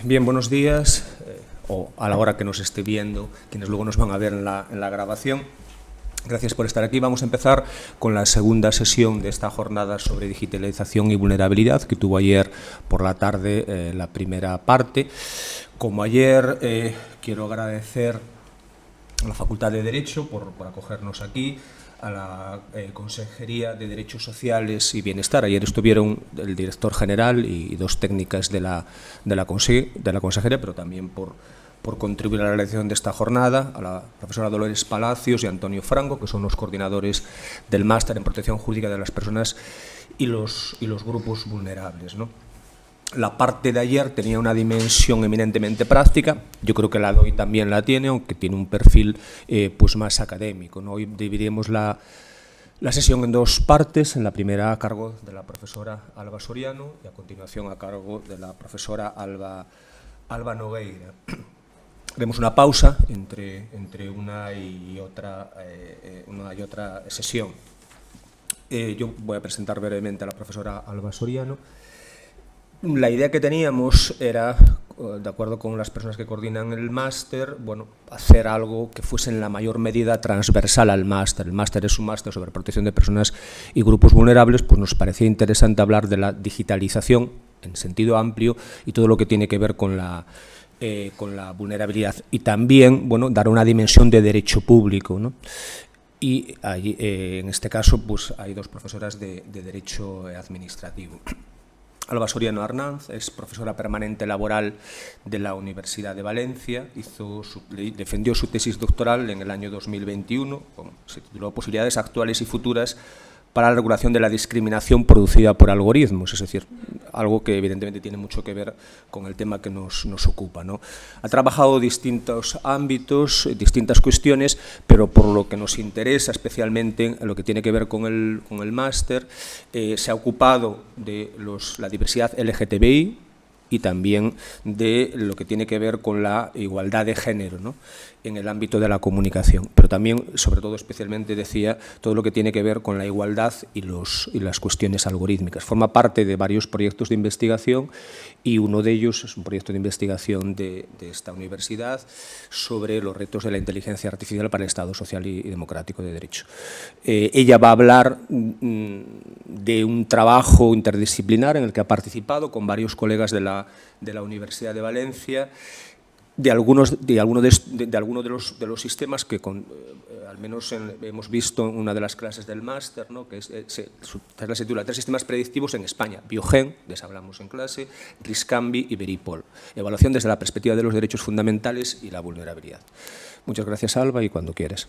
Bien, buenos días, o a la hora que nos esté viendo, quienes luego nos van a ver en la grabación. Gracias por estar aquí. Vamos a empezar con la segunda sesión de esta jornada sobre digitalización y vulnerabilidad, que tuvo ayer por la tarde la primera parte. Como ayer, quiero agradecer a la Facultad de Derecho por acogernos aquí, a la Consejería de Derechos Sociales y Bienestar. Ayer estuvieron el director general y dos técnicas de la Consejería, pero también por contribuir a la realización de esta jornada, a la profesora Dolores Palacios y Antonio Franco, que son los coordinadores del máster en protección jurídica de las personas y los grupos vulnerables, ¿no? La parte de ayer tenía una dimensión eminentemente práctica, yo creo que la de hoy también la tiene, aunque tiene un perfil pues más académico, ¿no? Hoy dividiremos la sesión en dos partes, en la primera a cargo de la profesora Alba Soriano y a continuación a cargo de la profesora Alba Nogueira. Haremos una pausa entre una y otra sesión. Yo voy a presentar brevemente a la profesora Alba Soriano. La idea que teníamos era, de acuerdo con las personas que coordinan el máster, bueno, hacer algo que fuese en la mayor medida transversal al máster. El máster es un máster sobre protección de personas y grupos vulnerables, pues nos parecía interesante hablar de la digitalización en sentido amplio y todo lo que tiene que ver con la vulnerabilidad y también, bueno, dar una dimensión de derecho público, ¿no? Y allí, en este caso, pues hay dos profesoras de Derecho Administrativo. Alba Soriano Arnanz es profesora permanente laboral de la Universidad de Valencia, defendió su tesis doctoral en el año 2021, se tituló Posibilidades actuales y futuras para la regulación de la discriminación producida por algoritmos, es decir, algo que evidentemente tiene mucho que ver con el tema que nos ocupa, ¿no? Ha trabajado distintos ámbitos, distintas cuestiones, pero por lo que nos interesa especialmente, en lo que tiene que ver con el máster, se ha ocupado de la diversidad LGTBI y también de lo que tiene que ver con la igualdad de género, ¿no?, en el ámbito de la comunicación, pero también, sobre todo, especialmente, decía, todo lo que tiene que ver con la igualdad y las cuestiones algorítmicas. Forma parte de varios proyectos de investigación y uno de ellos es un proyecto de investigación de esta universidad sobre los retos de la inteligencia artificial para el Estado social y democrático de derecho. Ella va a hablar de un trabajo interdisciplinar en el que ha participado con varios colegas de la Universidad de Valencia, de algunos de los sistemas que al menos hemos visto en una de las clases del máster, ¿no?, que se titula 3 sistemas predictivos en España: Biogen, de eso hablamos en clase, Riscambi y Veripol. Evaluación desde la perspectiva de los derechos fundamentales y la vulnerabilidad. Muchas gracias, Alba, y cuando quieres.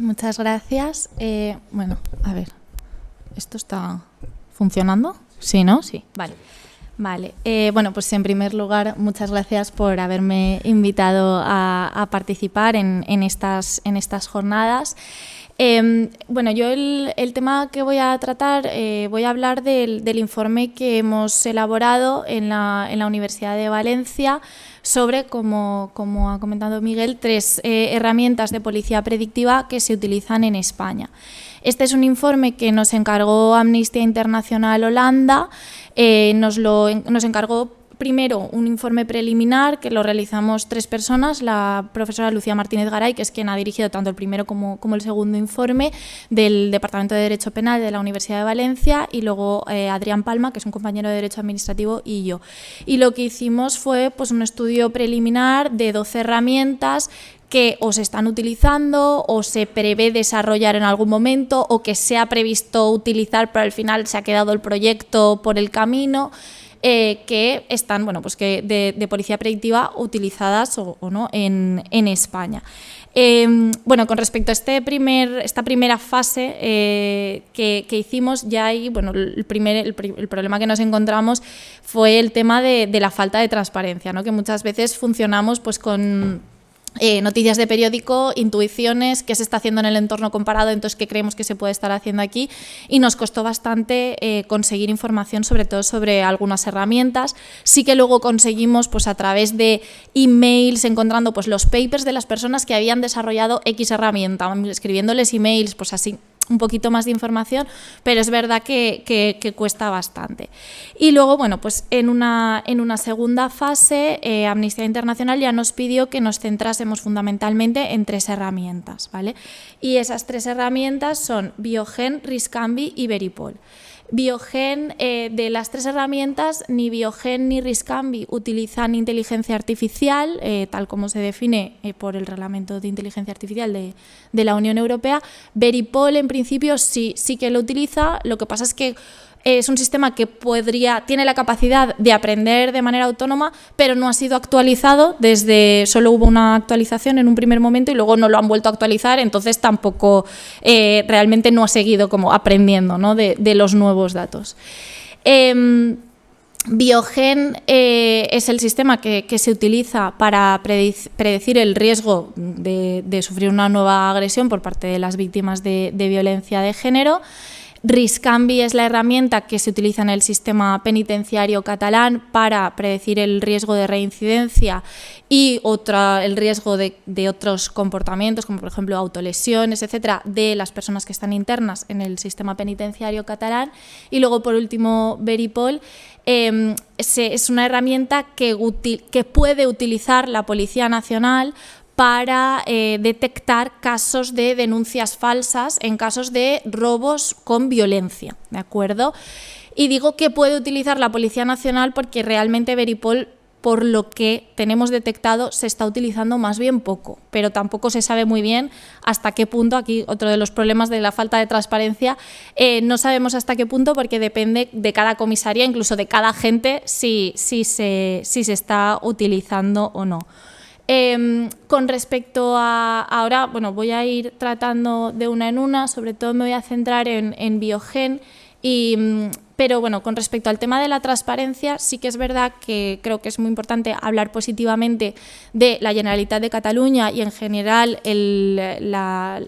Muchas gracias. Bueno, a ver, ¿esto está funcionando? Sí, ¿no? Sí, vale. Vale, bueno, pues en primer lugar, muchas gracias por haberme invitado a participar en estas jornadas. Bueno, yo el tema que voy a tratar, voy a hablar del informe que hemos elaborado en la Universidad de Valencia sobre, como ha comentado Miguel, 3 herramientas de policía predictiva que se utilizan en España. Este es un informe que nos encargó Amnistía Internacional Holanda. Nos encargó primero un informe preliminar que lo realizamos 3 personas, la profesora Lucía Martínez Garay, que es quien ha dirigido tanto el primero como el segundo informe del Departamento de Derecho Penal de la Universidad de Valencia, y luego Adrián Palma, que es un compañero de Derecho Administrativo, y yo. Y lo que hicimos fue, pues, un estudio preliminar de 12 herramientas que o se están utilizando o se prevé desarrollar en algún momento o que se ha previsto utilizar, pero al final se ha quedado el proyecto por el camino, que están, bueno, pues que de policía predictiva utilizadas o no en España. Bueno, con respecto a esta primera fase que hicimos, ya hay, bueno, el problema que nos encontramos fue el tema de la falta de transparencia, ¿no? Que muchas veces funcionamos pues con noticias de periódico, intuiciones, qué se está haciendo en el entorno comparado, entonces qué creemos que se puede estar haciendo aquí, y nos costó bastante conseguir información, sobre todo sobre algunas herramientas. Sí que luego conseguimos, pues, a través de emails, encontrando pues los papers de las personas que habían desarrollado X herramienta, escribiéndoles emails, pues así un poquito más de información, pero es verdad que cuesta bastante. Y luego, bueno, pues en una segunda fase, Amnistía Internacional ya nos pidió que nos centrásemos fundamentalmente en 3 herramientas, ¿vale? Y esas 3 herramientas son Biogen, Riscambi y Veripol. Biogen, de las 3 herramientas, ni Biogen ni Riscambi utilizan inteligencia artificial, tal como se define por el Reglamento de Inteligencia Artificial de la Unión Europea. Veripol, en principio, sí que lo utiliza. Lo que pasa es que es un sistema que tiene la capacidad de aprender de manera autónoma, pero no ha sido actualizado. Solo hubo una actualización en un primer momento y luego no lo han vuelto a actualizar, entonces tampoco realmente no ha seguido como aprendiendo, ¿no?, de los nuevos datos. Biogen es el sistema que se utiliza para predecir el riesgo de sufrir una nueva agresión por parte de las víctimas de violencia de género. Riscambi es la herramienta que se utiliza en el sistema penitenciario catalán para predecir el riesgo de reincidencia y el riesgo de otros comportamientos, como por ejemplo autolesiones, etcétera, de las personas que están internas en el sistema penitenciario catalán. Y luego, por último, Veripol es una herramienta que puede utilizar la Policía Nacional para detectar casos de denuncias falsas en casos de robos con violencia, ¿de acuerdo? Y digo que puede utilizar la Policía Nacional porque realmente Veripol, por lo que tenemos detectado, se está utilizando más bien poco, pero tampoco se sabe muy bien hasta qué punto. Aquí otro de los problemas de la falta de transparencia, no sabemos hasta qué punto, porque depende de cada comisaría, incluso de cada agente, si se está utilizando o no. Con respecto a ahora, bueno, voy a ir tratando de una en una, sobre todo me voy a centrar en Biogen, pero bueno, con respecto al tema de la transparencia, sí que es verdad que creo que es muy importante hablar positivamente de la Generalitat de Cataluña y en general la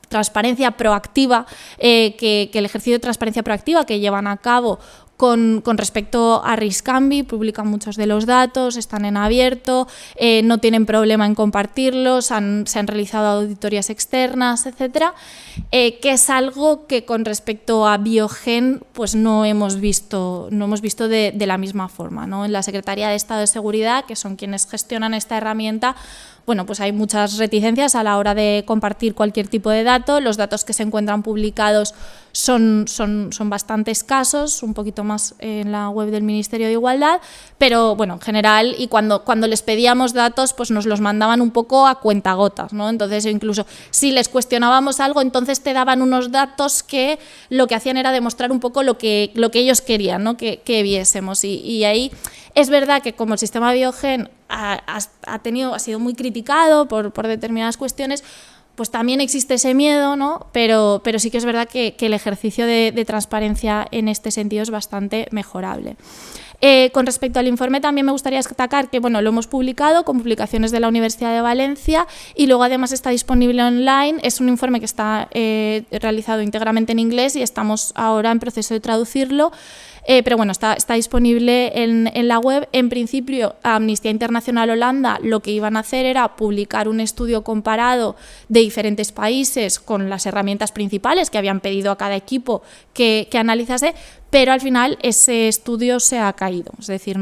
transparencia proactiva, que el ejercicio de transparencia proactiva que llevan a cabo con respecto a Riscambi. Publican muchos de los datos, están en abierto, no tienen problema en compartirlos, se han realizado auditorías externas, etcétera, que es algo que con respecto a Biogen pues no hemos visto de la misma forma, ¿no? En la Secretaría de Estado de Seguridad, que son quienes gestionan esta herramienta, bueno, pues hay muchas reticencias a la hora de compartir cualquier tipo de dato. Los datos que se encuentran publicados son bastante escasos, un poquito más en la web del Ministerio de Igualdad, pero bueno, en general, y cuando les pedíamos datos, pues nos los mandaban un poco a cuentagotas, ¿no? Entonces, incluso si les cuestionábamos algo, entonces te daban unos datos que lo que hacían era demostrar un poco lo que ellos querían, ¿no?, que viésemos. Y ahí es verdad que como el sistema Biogen ha sido muy criticado por determinadas cuestiones, pues también existe ese miedo, ¿no? Pero sí que es verdad que el ejercicio de transparencia en este sentido es bastante mejorable. Con respecto al informe, también me gustaría destacar que bueno, lo hemos publicado con publicaciones de la Universidad de Valencia y luego además está disponible online. Es un informe que está realizado íntegramente en inglés y estamos ahora en proceso de traducirlo. Pero bueno, está disponible en la web. En principio, Amnistía Internacional Holanda lo que iban a hacer era publicar un estudio comparado de diferentes países con las herramientas principales que habían pedido a cada equipo que analizase, pero al final ese estudio se ha caído. Es decir,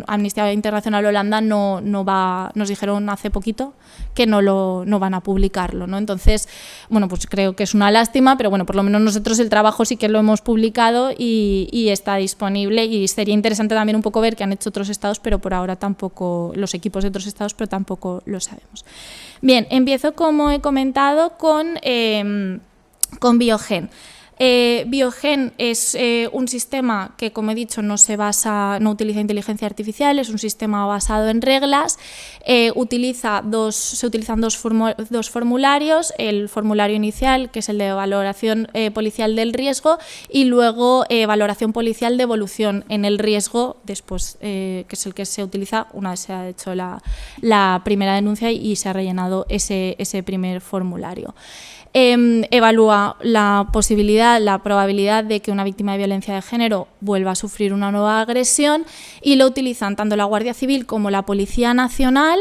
Amnistía Internacional Holanda nos dijeron hace poquito que no van a publicarlo, ¿no? Entonces, bueno, pues creo que es una lástima, pero bueno, por lo menos nosotros el trabajo sí que lo hemos publicado y está disponible, y sería interesante también un poco ver qué han hecho otros estados, pero por ahora tampoco, los equipos de otros estados, pero tampoco lo sabemos. Bien, empiezo, como he comentado, con Biogen. Biogen es un sistema que, como he dicho, no utiliza inteligencia artificial, es un sistema basado en reglas. Se utilizan dos formularios, el formulario inicial, que es el de valoración policial del riesgo, y luego valoración policial de evolución en el riesgo, después, que es el que se utiliza una vez se ha hecho la primera denuncia y se ha rellenado ese primer formulario. Evalúa la probabilidad de que una víctima de violencia de género vuelva a sufrir una nueva agresión, y lo utilizan tanto la Guardia Civil como la Policía Nacional.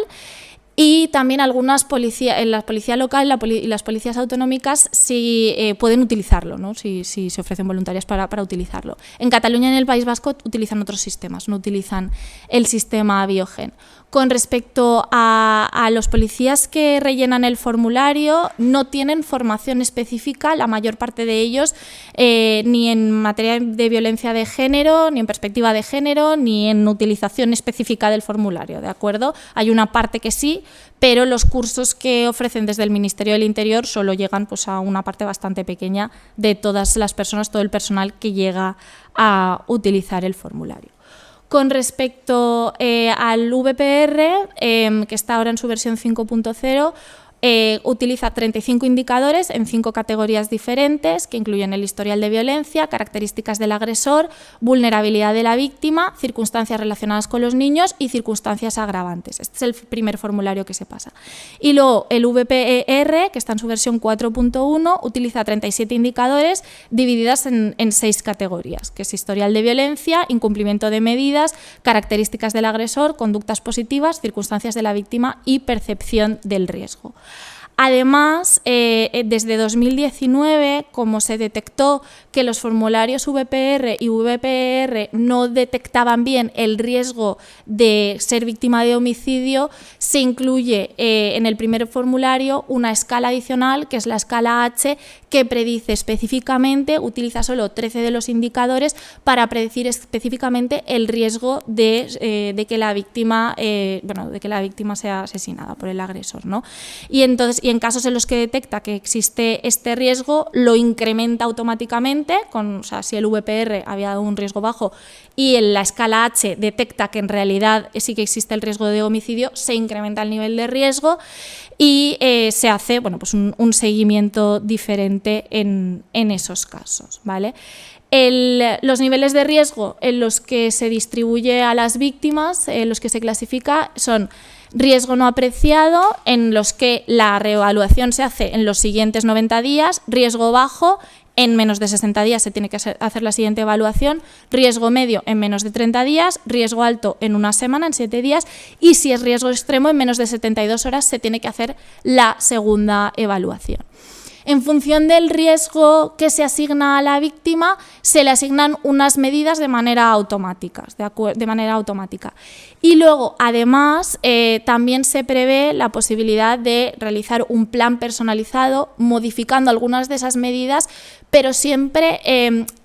Y también algunas la policía local y las policías autonómicas sí pueden utilizarlo, ¿no? Si se ofrecen voluntarias para utilizarlo. En Cataluña y en el País Vasco utilizan otros sistemas, no utilizan el sistema Biogen. Con respecto a los policías que rellenan el formulario, no tienen formación específica, la mayor parte de ellos, ni en materia de violencia de género, ni en perspectiva de género, ni en utilización específica del formulario, ¿de acuerdo? Hay una parte que sí, pero los cursos que ofrecen desde el Ministerio del Interior solo llegan pues, a una parte bastante pequeña de todas las personas, todo el personal que llega a utilizar el formulario. Con respecto al VPR, que está ahora en su versión 5.0, utiliza 35 indicadores en 5 categorías diferentes que incluyen el historial de violencia, características del agresor, vulnerabilidad de la víctima, circunstancias relacionadas con los niños y circunstancias agravantes. Este es el primer formulario que se pasa. Y luego el VPR, que está en su versión 4.1, utiliza 37 indicadores divididas en 6 categorías, que es historial de violencia, incumplimiento de medidas, características del agresor, conductas positivas, circunstancias de la víctima y percepción del riesgo. Además, desde 2019, como se detectó que los formularios VPR y VPR no detectaban bien el riesgo de ser víctima de homicidio, se incluye en el primer formulario una escala adicional, que es la escala H, que predice específicamente, utiliza solo 13 de los indicadores para predecir específicamente el riesgo de que la víctima sea asesinada por el agresor, ¿no? Y en casos en los que detecta que existe este riesgo, lo incrementa automáticamente, si el VPR había dado un riesgo bajo y en la escala H detecta que en realidad sí que existe el riesgo de homicidio, se incrementa el nivel de riesgo y se hace pues un seguimiento diferente en esos casos, ¿vale? Los niveles de riesgo en los que se distribuye a las víctimas, en los que se clasifica, son riesgo no apreciado, en los que la reevaluación se hace en los siguientes 90 días, riesgo bajo, en menos de 60 días se tiene que hacer la siguiente evaluación, riesgo medio en menos de 30 días, riesgo alto en una semana, en 7 días, y si es riesgo extremo, en menos de 72 horas se tiene que hacer la segunda evaluación. En función del riesgo que se asigna a la víctima, se le asignan unas medidas de manera automática. Y luego, además, también se prevé la posibilidad de realizar un plan personalizado, modificando algunas de esas medidas, pero siempre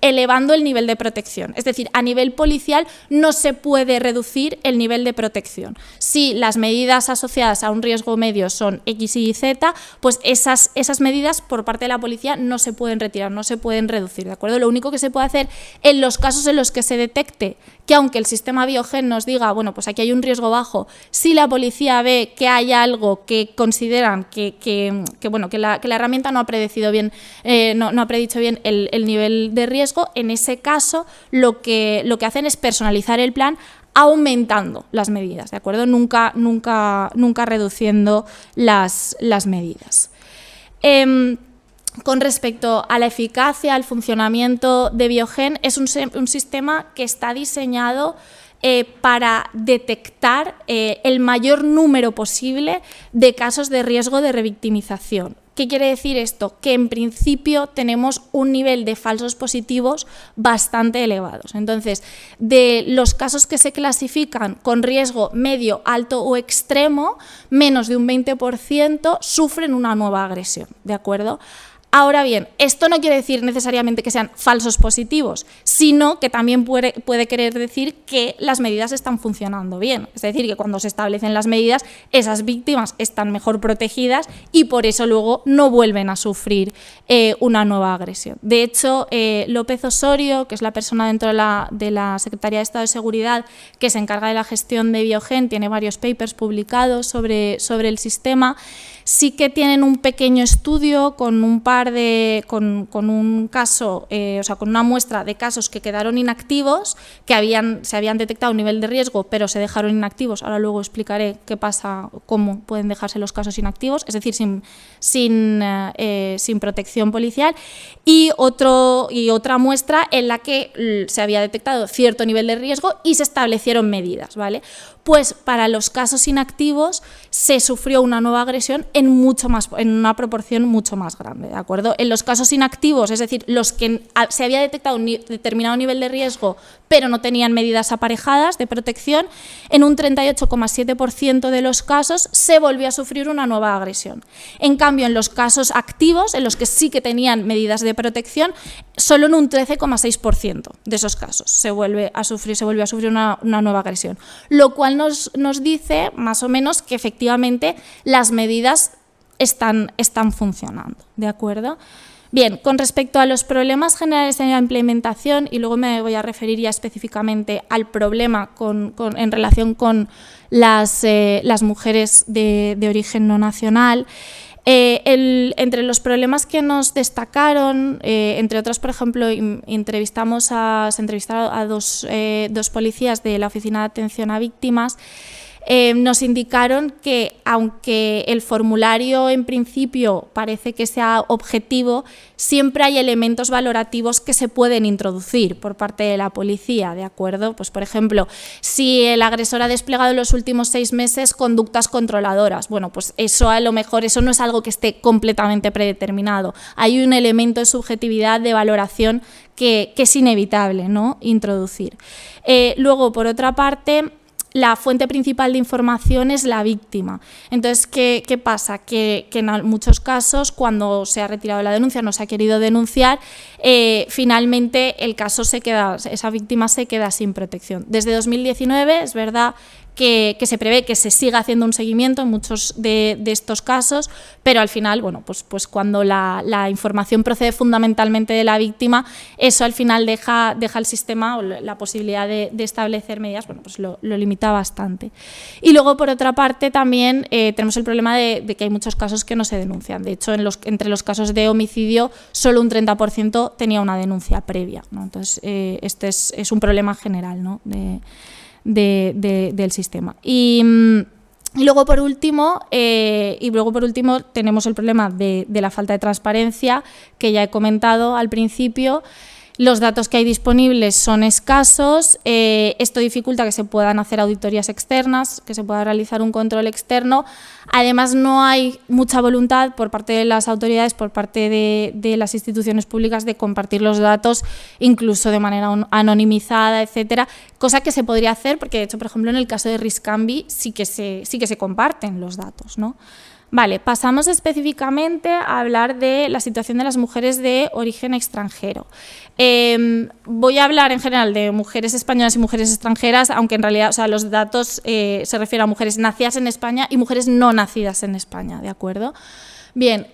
elevando el nivel de protección. Es decir, a nivel policial no se puede reducir el nivel de protección. Si las medidas asociadas a un riesgo medio son X, Y, Z, pues esas medidas por parte de la policía no se pueden retirar, no se pueden reducir, ¿de acuerdo? Lo único que se puede hacer en los casos en los que se detecte que aunque el sistema Biogen nos diga, bueno, pues aquí hay un riesgo bajo, si la policía ve que hay algo que consideran que la herramienta no ha predecido bien, no ha predicho bien el nivel de riesgo, en ese caso lo que hacen es personalizar el plan aumentando las medidas, ¿de acuerdo? Nunca reduciendo las medidas. Con respecto a la eficacia, al funcionamiento de Biogen, es un sistema que está diseñado para detectar el mayor número posible de casos de riesgo de revictimización. ¿Qué quiere decir esto? Que en principio tenemos un nivel de falsos positivos bastante elevados. Entonces, de los casos que se clasifican con riesgo medio, alto o extremo, menos de un 20% sufren una nueva agresión, ¿de acuerdo? Ahora bien, esto no quiere decir necesariamente que sean falsos positivos, sino que también puede querer decir que las medidas están funcionando bien. Es decir, que cuando se establecen las medidas, esas víctimas están mejor protegidas y por eso luego no vuelven a sufrir una nueva agresión. De hecho, López Osorio, que es la persona dentro de la Secretaría de Estado de Seguridad que se encarga de la gestión de Biogen, tiene varios papers publicados sobre el sistema. Sí que tienen un pequeño estudio con un par lugar con un caso, o sea, con una muestra de casos que quedaron inactivos, que se habían detectado un nivel de riesgo, pero se dejaron inactivos. Ahora luego explicaré qué pasa, cómo pueden dejarse los casos inactivos, es decir, sin protección policial, y otra muestra en la que se había detectado cierto nivel de riesgo y se establecieron medidas, ¿vale? Pues para los casos inactivos se sufrió una nueva agresión en una proporción mucho más grande, ¿de acuerdo? En los casos inactivos, es decir, los que se había detectado un determinado nivel de riesgo pero no tenían medidas aparejadas de protección, en un 38,7% de los casos se volvió a sufrir una nueva agresión. En cambio, en los casos activos, en los que sí que tenían medidas de protección, solo en un 13,6% de esos casos se volvió a sufrir una nueva agresión, lo cual nos dice más o menos que efectivamente las medidas están funcionando, ¿de acuerdo? Bien, con respecto a los problemas generales en la implementación, y luego me voy a referir ya específicamente al problema en relación con las mujeres de origen no nacional, entre los problemas que nos destacaron, entre otros, por ejemplo, se entrevistaron a dos policías de la Oficina de Atención a Víctimas. Nos indicaron que, aunque el formulario en principio parece que sea objetivo, siempre hay elementos valorativos que se pueden introducir por parte de la policía, ¿de acuerdo? Pues, por ejemplo, si el agresor ha desplegado en los últimos 6 meses conductas controladoras, bueno, pues eso a lo mejor eso no es algo que esté completamente predeterminado. Hay un elemento de subjetividad, de valoración que es inevitable, ¿no?, introducir. Luego, por otra parte, la fuente principal de información es la víctima. Entonces, ¿qué pasa? Que en muchos casos, cuando se ha retirado la denuncia, no se ha querido denunciar, finalmente esa víctima se queda sin protección. Desde 2019 es verdad que se prevé que se siga haciendo un seguimiento en muchos de estos casos, pero al final, bueno, pues cuando la información procede fundamentalmente de la víctima, eso al final deja el sistema, o la posibilidad de establecer medidas, bueno, pues lo limita bastante. Y luego, por otra parte, también tenemos el problema de que hay muchos casos que no se denuncian. De hecho, entre los casos de homicidio, solo un 30% tenía una denuncia previa, ¿no? Entonces, este es un problema general, ¿no?, del sistema. Y luego por último tenemos el problema de la falta de transparencia, que ya he comentado al principio. Los datos que hay disponibles son escasos, esto dificulta que se puedan hacer auditorías externas, que se pueda realizar un control externo. Además, no hay mucha voluntad por parte de las autoridades, por parte de las instituciones públicas, de compartir los datos, incluso de manera anonimizada, etcétera, cosa que se podría hacer, porque de hecho, por ejemplo, en el caso de Riscambi sí que se comparten los datos, ¿no? Vale, pasamos específicamente a hablar de la situación de las mujeres de origen extranjero. Voy a hablar en general de mujeres españolas y mujeres extranjeras, aunque en realidad, o sea, los datos se refieren a mujeres nacidas en España y mujeres no nacidas en España, ¿de acuerdo? Bien,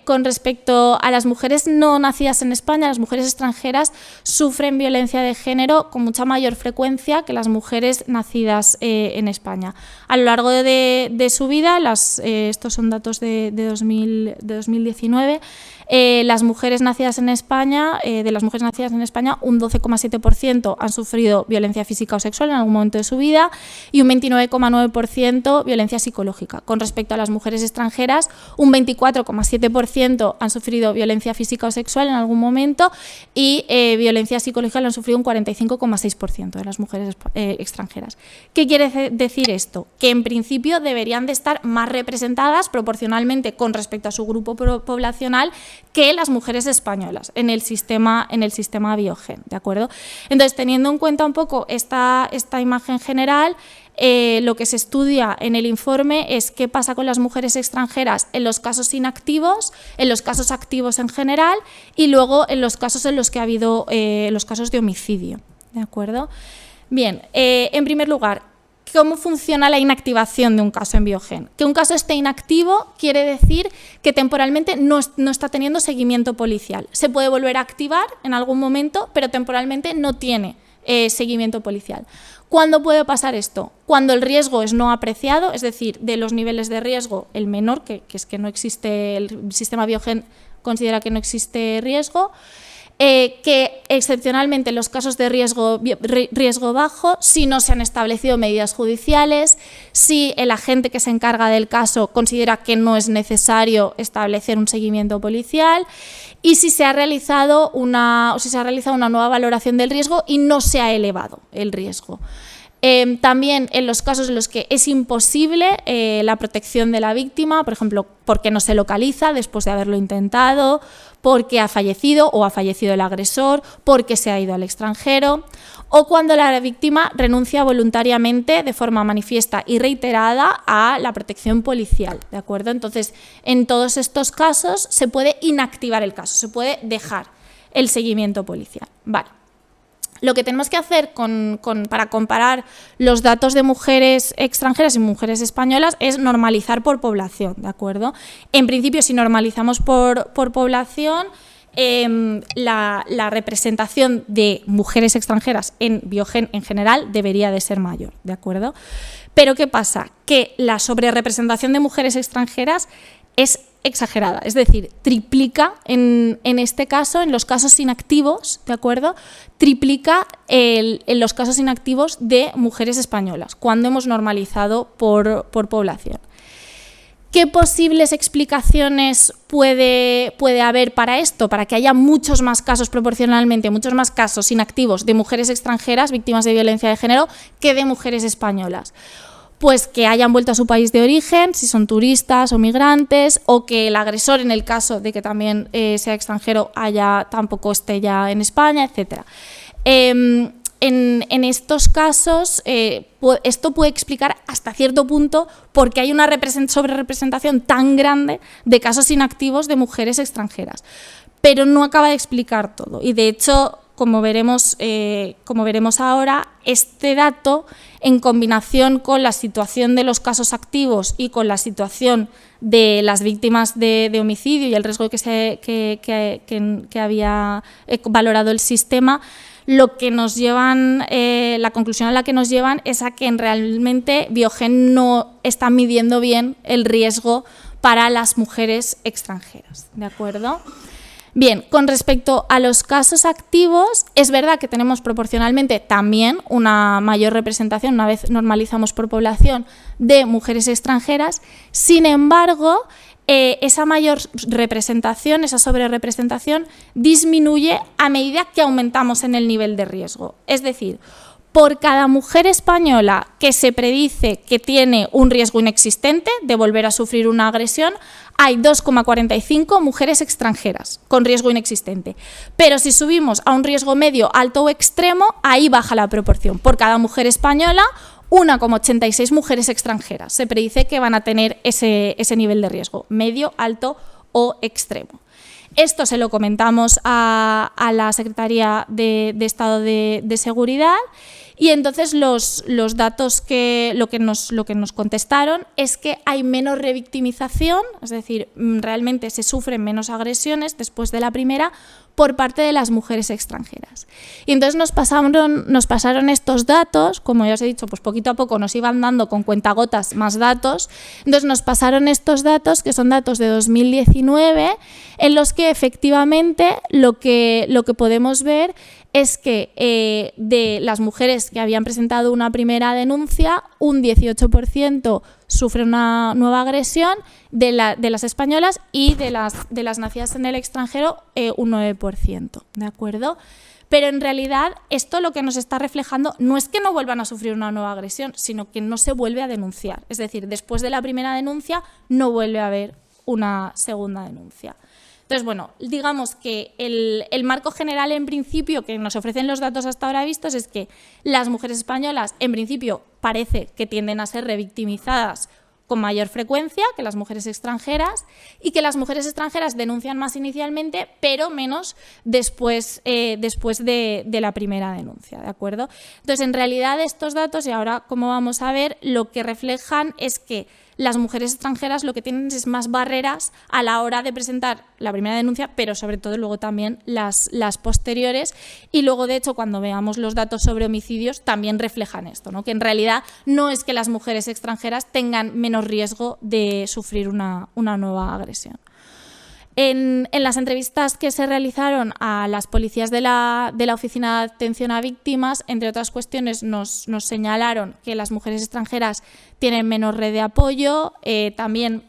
con respecto a las mujeres no nacidas en España, las mujeres extranjeras sufren violencia de género con mucha mayor frecuencia que las mujeres nacidas en España. A lo largo de su vida, estos son datos de 2019, las mujeres nacidas en España, un 12,7% han sufrido violencia física o sexual en algún momento de su vida y un 29,9% violencia psicológica. Con respecto a las mujeres extranjeras, un 24,7% han sufrido violencia física o sexual en algún momento y violencia psicológica lo han sufrido un 45,6% de las mujeres extranjeras. ¿Qué quiere decir esto? Que en principio deberían de estar más representadas proporcionalmente con respecto a su grupo poblacional que las mujeres españolas en el sistema Biogen, ¿de acuerdo? Entonces, teniendo en cuenta un poco esta imagen general, lo que se estudia en el informe es qué pasa con las mujeres extranjeras en los casos inactivos, en los casos activos en general y luego en los casos en los que ha habido los casos de homicidio, ¿de acuerdo? Bien, en primer lugar, ¿cómo funciona la inactivación de un caso en Biogen? Que un caso esté inactivo quiere decir que temporalmente no está teniendo seguimiento policial. Se puede volver a activar en algún momento, pero temporalmente no tiene seguimiento policial. ¿Cuándo puede pasar esto? Cuando el riesgo es no apreciado, es decir, de los niveles de riesgo el menor, que es que no existe el sistema Biogen, considera que no existe riesgo. Que excepcionalmente en los casos de riesgo bajo, si no se han establecido medidas judiciales, si el agente que se encarga del caso considera que no es necesario establecer un seguimiento policial y si se ha realizado una nueva valoración del riesgo y no se ha elevado el riesgo. También en los casos en los que es imposible la protección de la víctima, por ejemplo, porque no se localiza después de haberlo intentado, porque ha fallecido o ha fallecido el agresor, porque se ha ido al extranjero, o cuando la víctima renuncia voluntariamente de forma manifiesta y reiterada a la protección policial, ¿de acuerdo? Entonces, en todos estos casos se puede inactivar el caso, se puede dejar el seguimiento policial. Vale. Lo que tenemos que hacer para comparar los datos de mujeres extranjeras y mujeres españolas es normalizar por población, ¿de acuerdo? En principio, si normalizamos por población, la representación de mujeres extranjeras en Biogen en general debería de ser mayor, ¿de acuerdo? Pero ¿qué pasa? Que la sobrerepresentación de mujeres extranjeras es exagerada, es decir, triplica en este caso, en los casos inactivos, ¿de acuerdo? Triplica en los casos inactivos de mujeres españolas, cuando hemos normalizado por población. ¿Qué posibles explicaciones puede haber para esto? Para que haya muchos más casos proporcionalmente, muchos más casos inactivos de mujeres extranjeras víctimas de violencia de género que de mujeres españolas. Pues que hayan vuelto a su país de origen, si son turistas o migrantes, o que el agresor, en el caso de que también sea extranjero, tampoco esté ya en España, etc. En estos casos, esto puede explicar hasta cierto punto por qué hay una sobrerepresentación tan grande de casos inactivos de mujeres extranjeras. Pero no acaba de explicar todo. Y de hecho, como veremos ahora, este dato, en combinación con la situación de los casos activos y con la situación de las víctimas de homicidio y el riesgo que había valorado el sistema, lo que nos llevan, la conclusión a la que nos llevan es a que realmente Biogen no está midiendo bien el riesgo para las mujeres extranjeras, ¿de acuerdo? Bien, con respecto a los casos activos, es verdad que tenemos proporcionalmente también una mayor representación, una vez normalizamos por población, de mujeres extranjeras. Sin embargo, esa mayor representación, esa sobrerepresentación, disminuye a medida que aumentamos en el nivel de riesgo. Es decir, por cada mujer española que se predice que tiene un riesgo inexistente de volver a sufrir una agresión, hay 2,45 mujeres extranjeras con riesgo inexistente. Pero si subimos a un riesgo medio, alto o extremo, ahí baja la proporción. Por cada mujer española, 1,86 mujeres extranjeras. Se predice que van a tener ese nivel de riesgo, medio, alto o extremo. Esto se lo comentamos a la Secretaría de Estado de Seguridad y entonces los datos lo que nos contestaron es que hay menos revictimización, es decir, realmente se sufren menos agresiones después de la primera por parte de las mujeres extranjeras. Y entonces nos pasaron estos datos, como ya os he dicho, pues poquito a poco nos iban dando con cuentagotas más datos, entonces nos pasaron estos datos, que son datos de 2019, en los que efectivamente lo que podemos ver es que de las mujeres que habían presentado una primera denuncia, un 18% sufre una nueva agresión, de las españolas, y de las nacidas en el extranjero, un 9%, ¿de acuerdo? Pero en realidad esto lo que nos está reflejando no es que no vuelvan a sufrir una nueva agresión, sino que no se vuelve a denunciar. Es decir, después de la primera denuncia no vuelve a haber una segunda denuncia. Entonces, bueno, digamos que el marco general en principio que nos ofrecen los datos hasta ahora vistos es que las mujeres españolas en principio parece que tienden a ser revictimizadas con mayor frecuencia que las mujeres extranjeras y que las mujeres extranjeras denuncian más inicialmente, pero menos después de la primera denuncia, ¿de acuerdo? Entonces, en realidad estos datos, y ahora como vamos a ver, lo que reflejan es que las mujeres extranjeras lo que tienen es más barreras a la hora de presentar la primera denuncia, pero sobre todo luego también las posteriores, y luego de hecho cuando veamos los datos sobre homicidios también reflejan esto, ¿no? Que en realidad no es que las mujeres extranjeras tengan menos riesgo de sufrir una nueva agresión. En las entrevistas que se realizaron a las policías de la Oficina de Atención a Víctimas, entre otras cuestiones, nos señalaron que las mujeres extranjeras tienen menos red de apoyo, también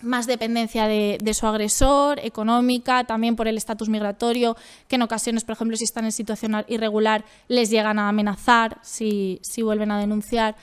más dependencia de su agresor, económica, también por el estatus migratorio, que en ocasiones, por ejemplo, si están en situación irregular, les llegan a amenazar si vuelven a denunciar.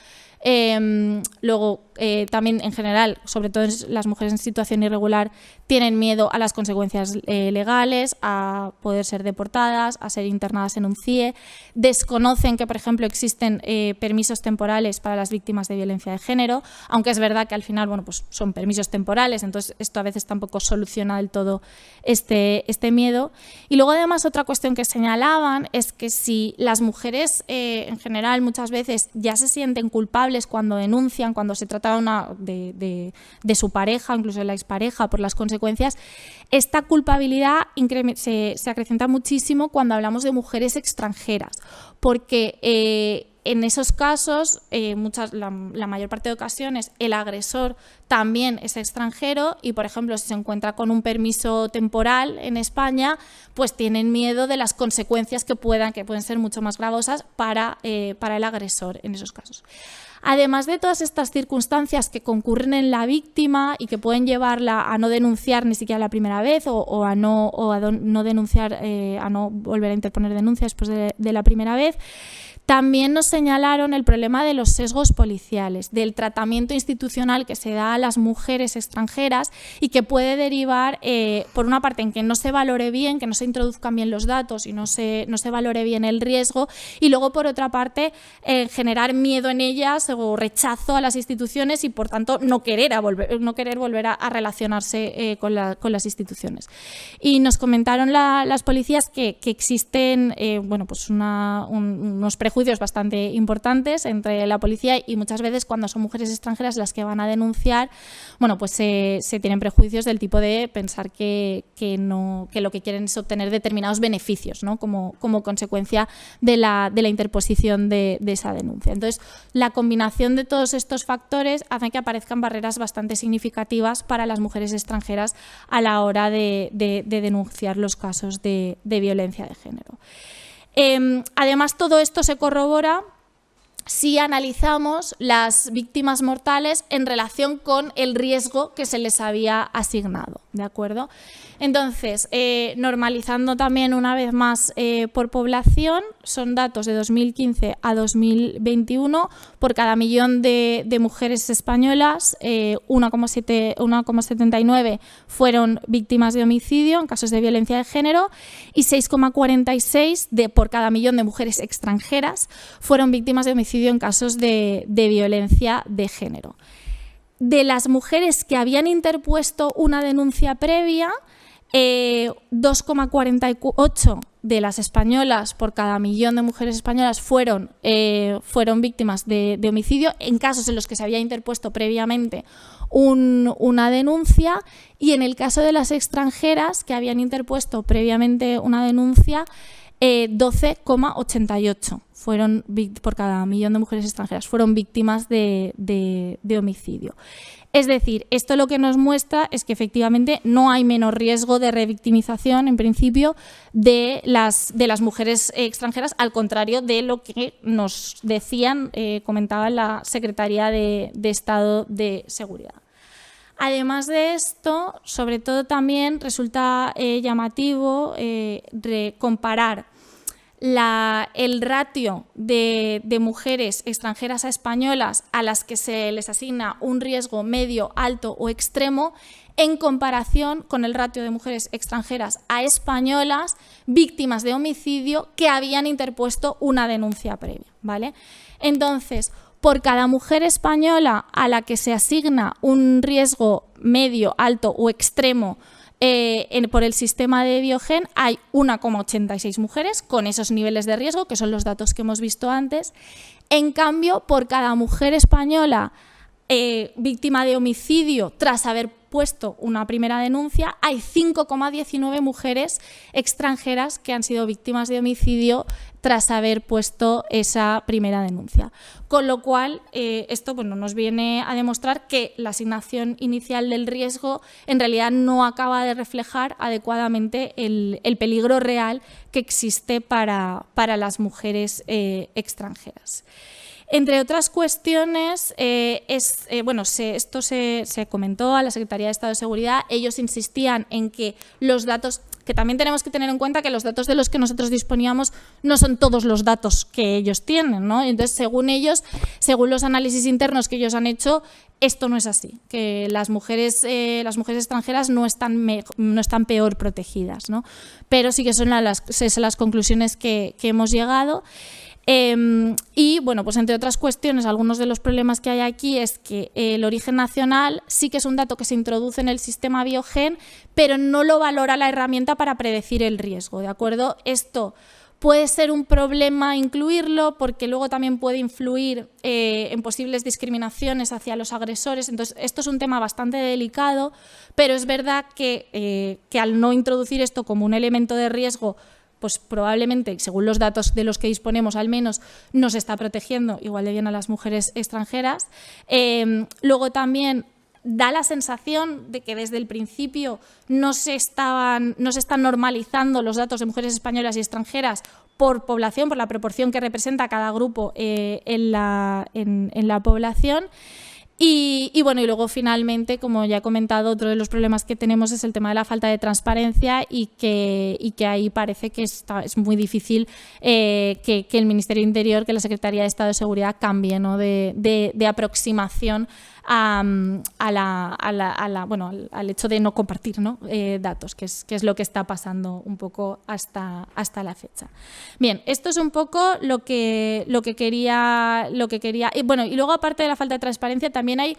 Luego, también en general, sobre todo las mujeres en situación irregular, tienen miedo a las consecuencias legales, a poder ser deportadas, a ser internadas en un CIE. Desconocen que, por ejemplo, existen permisos temporales para las víctimas de violencia de género, aunque es verdad que al final, bueno, pues son permisos temporales, entonces esto a veces tampoco soluciona del todo este miedo. Y luego, además, otra cuestión que señalaban es que si las mujeres, en general, muchas veces ya se sienten culpables cuando denuncian, cuando se trata de su pareja, incluso de la expareja, por las consecuencias, esta culpabilidad se acrecenta muchísimo cuando hablamos de mujeres extranjeras, porque en esos casos, la mayor parte de ocasiones, el agresor también es extranjero y, por ejemplo, si se encuentra con un permiso temporal en España, pues tienen miedo de las consecuencias que pueden ser mucho más gravosas para el agresor en esos casos. Además de todas estas circunstancias que concurren en la víctima y que pueden llevarla a no denunciar ni siquiera la primera vez o a no denunciar, a no volver a interponer denuncia después de la primera vez, también nos señalaron el problema de los sesgos policiales, del tratamiento institucional que se da a las mujeres extranjeras y que puede derivar, por una parte, en que no se valore bien, que no se introduzcan bien los datos y no se valore bien el riesgo, y luego, por otra parte, generar miedo en ellas o rechazo a las instituciones y, por tanto, no querer volver a relacionarse con las instituciones. Y nos comentaron las policías que existen pues unos prejuicios bastante importantes entre la policía y muchas veces cuando son mujeres extranjeras las que van a denunciar, bueno, pues se tienen prejuicios del tipo de pensar que lo que quieren es obtener determinados beneficios, ¿no? como consecuencia de la interposición de esa denuncia. Entonces, la combinación de todos estos factores hace que aparezcan barreras bastante significativas para las mujeres extranjeras a la hora de denunciar los casos de violencia de género. Además, todo esto se corrobora si analizamos las víctimas mortales en relación con el riesgo que se les había asignado, ¿de acuerdo? Entonces, normalizando también una vez más por población, son datos de 2015 a 2021, por cada millón de mujeres españolas, 1,79 fueron víctimas de homicidio en casos de violencia de género y 6,46 por cada millón de mujeres extranjeras fueron víctimas de homicidio en casos de violencia de género. De las mujeres que habían interpuesto una denuncia previa, 2,48 de las españolas por cada millón de mujeres españolas fueron víctimas de homicidio en casos en los que se había interpuesto previamente una denuncia, y en el caso de las extranjeras que habían interpuesto previamente una denuncia, 12,88 fueron por cada millón de mujeres extranjeras fueron víctimas de homicidio. Es decir, esto lo que nos muestra es que efectivamente no hay menor riesgo de revictimización, en principio, de las mujeres extranjeras, al contrario de lo que nos decían, comentaba la Secretaría de Estado de Seguridad. Además de esto, sobre todo también resulta llamativo comparar el ratio de mujeres extranjeras a españolas a las que se les asigna un riesgo medio, alto o extremo en comparación con el ratio de mujeres extranjeras a españolas víctimas de homicidio que habían interpuesto una denuncia previa, ¿vale? Entonces, por cada mujer española a la que se asigna un riesgo medio, alto o extremo por el sistema de Biogen, hay 1,86 mujeres con esos niveles de riesgo, que son los datos que hemos visto antes. En cambio, por cada mujer española víctima de homicidio tras haber puesto una primera denuncia, hay 5,19 mujeres extranjeras que han sido víctimas de homicidio tras haber puesto esa primera denuncia. Con lo cual, esto nos viene a demostrar que la asignación inicial del riesgo en realidad no acaba de reflejar adecuadamente el peligro real que existe para las mujeres extranjeras. Entre otras cuestiones, esto se comentó a la Secretaría de Estado de Seguridad. Ellos insistían en que los datos, que también tenemos que tener en cuenta que los datos de los que nosotros disponíamos no son todos los datos que ellos tienen, ¿no? Entonces, según ellos, según los análisis internos que ellos han hecho, esto no es así, que las mujeres extranjeras no están peor protegidas, ¿no? Pero sí que son las conclusiones que hemos llegado. Y bueno, pues entre otras cuestiones, algunos de los problemas que hay aquí es que el origen nacional sí que es un dato que se introduce en el sistema Biogen, pero no lo valora la herramienta para predecir el riesgo, ¿de acuerdo? Esto puede ser un problema incluirlo porque luego también puede influir en posibles discriminaciones hacia los agresores. Entonces, esto es un tema bastante delicado, pero es verdad que al no introducir esto como un elemento de riesgo, pues probablemente, según los datos de los que disponemos al menos, nos está protegiendo igual de bien a las mujeres extranjeras. Luego también da la sensación de que desde el principio no se están normalizando los datos de mujeres españolas y extranjeras por población, por la proporción que representa cada grupo en la población. Y luego finalmente, como ya he comentado, otro de los problemas que tenemos es el tema de la falta de transparencia y que ahí parece que es muy difícil que el Ministerio de Interior, que la Secretaría de Estado de Seguridad cambie, ¿no?, de aproximación al hecho de no compartir, ¿no?, datos, que es lo que está pasando un poco hasta la fecha. Bien, esto es un poco lo que quería y luego, aparte de la falta de transparencia, también hay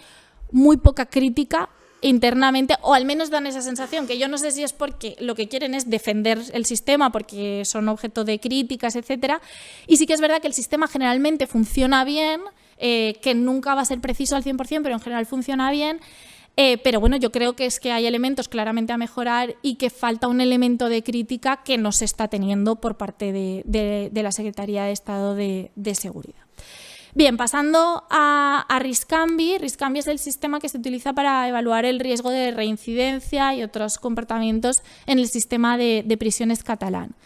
muy poca crítica internamente, o al menos dan esa sensación, que yo no sé si es porque lo que quieren es defender el sistema porque son objeto de críticas, etcétera, y sí que es verdad que el sistema generalmente funciona bien, que nunca va a ser preciso al 100%, pero en general funciona bien. Pero bueno, yo creo que es que hay elementos claramente a mejorar y que falta un elemento de crítica que no se está teniendo por parte de la Secretaría de Estado de Seguridad. Bien, pasando a Riscambi. Riscambi es el sistema que se utiliza para evaluar el riesgo de reincidencia y otros comportamientos en el sistema de prisiones catalán.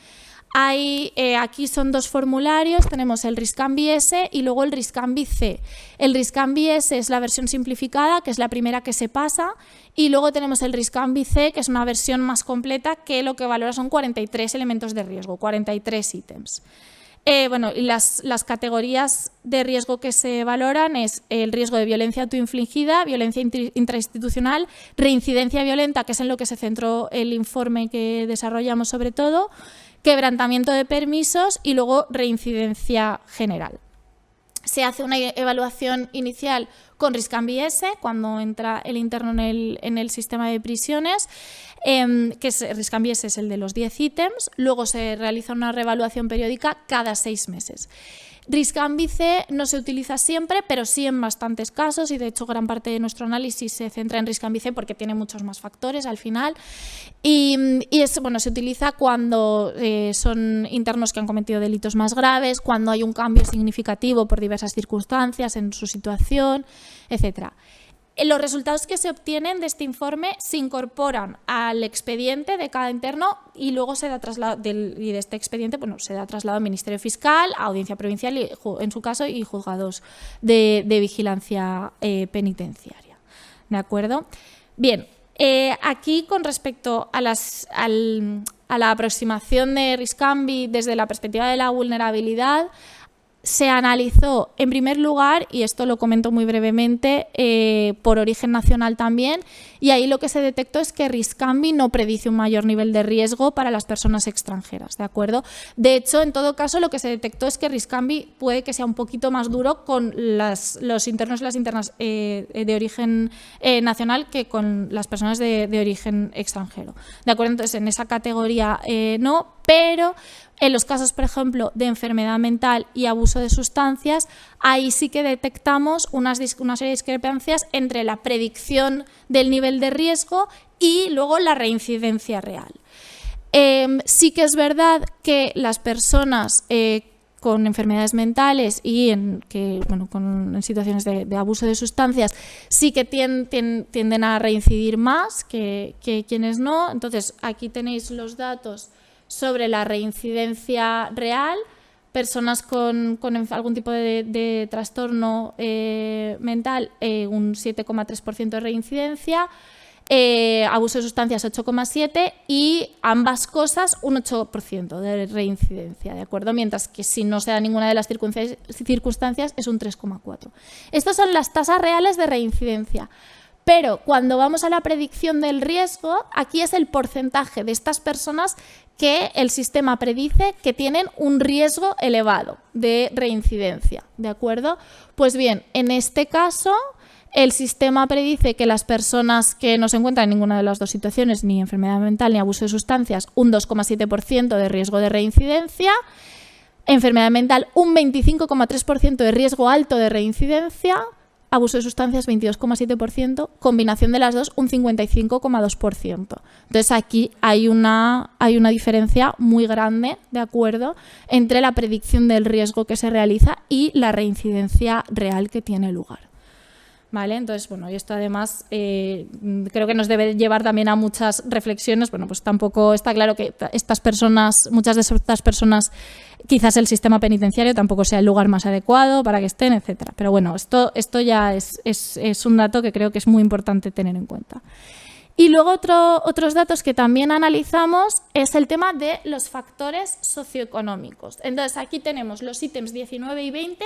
Aquí son dos formularios, tenemos el Riscambi S y luego el Riscambi C. El Riscambi S es la versión simplificada, que es la primera que se pasa, y luego tenemos el Riscambi C, que es una versión más completa, que lo que valora son 43 elementos de riesgo, 43 ítems. Y las categorías de riesgo que se valoran es el riesgo de violencia autoinfligida, violencia intrainstitucional, reincidencia violenta, que es en lo que se centró el informe que desarrollamos sobre todo, quebrantamiento de permisos y luego reincidencia general. Se hace una evaluación inicial con Riscambi S cuando entra el interno en el sistema de prisiones, Riscambi S es el de los 10 ítems, luego se realiza una reevaluación periódica cada 6 meses. Riscambi C no se utiliza siempre, pero sí en bastantes casos, y de hecho gran parte de nuestro análisis se centra en Riscambi C porque tiene muchos más factores al final. Se utiliza cuando son internos que han cometido delitos más graves, cuando hay un cambio significativo por diversas circunstancias en su situación, etc. Los resultados que se obtienen de este informe se incorporan al expediente de cada interno y luego se da traslado de este expediente, se da traslado al Ministerio Fiscal, a Audiencia Provincial y, en su caso, y juzgados de vigilancia penitenciaria. ¿De acuerdo? Bien, aquí con respecto a la aproximación de Riscambi desde la perspectiva de la vulnerabilidad, se analizó, en primer lugar, y esto lo comento muy brevemente, por origen nacional también, y ahí lo que se detectó es que Riscambi no predice un mayor nivel de riesgo para las personas extranjeras, ¿de acuerdo? De hecho, en todo caso, lo que se detectó es que Riscambi puede que sea un poquito más duro con los internos y las internas de origen nacional que con las personas de origen extranjero, ¿de acuerdo? Entonces, en esa categoría no, pero en los casos, por ejemplo, de enfermedad mental y abuso de sustancias, ahí sí que detectamos una serie de discrepancias entre la predicción del nivel de riesgo y luego la reincidencia real. Sí que es verdad que las personas con enfermedades mentales y en situaciones de abuso de sustancias sí que tienden a reincidir más que quienes no. Entonces, aquí tenéis los datos sobre la reincidencia real. Personas con algún tipo de trastorno mental, un 7,3% de reincidencia, abuso de sustancias 8,7% y ambas cosas un 8% de reincidencia, ¿de acuerdo? Mientras que si no se da ninguna de las circunstancias es un 3,4%. Estas son las tasas reales de reincidencia. Pero cuando vamos a la predicción del riesgo, aquí es el porcentaje de estas personas que el sistema predice que tienen un riesgo elevado de reincidencia, ¿de acuerdo? Pues bien, en este caso, el sistema predice que las personas que no se encuentran en ninguna de las dos situaciones, ni enfermedad mental ni abuso de sustancias, un 2,7% de riesgo de reincidencia, enfermedad mental un 25,3% de riesgo alto de reincidencia, abuso de sustancias 22,7%, combinación de las dos un 55,2%. Entonces aquí hay una diferencia muy grande, ¿de acuerdo?, entre la predicción del riesgo que se realiza y la reincidencia real que tiene lugar. ¿Vale? Entonces, bueno, y esto además creo que nos debe llevar también a muchas reflexiones. Bueno, pues tampoco está claro que muchas de estas personas, quizás el sistema penitenciario tampoco sea el lugar más adecuado para que estén, etcétera. Pero bueno, esto ya es un dato que creo que es muy importante tener en cuenta. Y luego otros datos que también analizamos es el tema de los factores socioeconómicos. Entonces, aquí tenemos los ítems 19 y 20,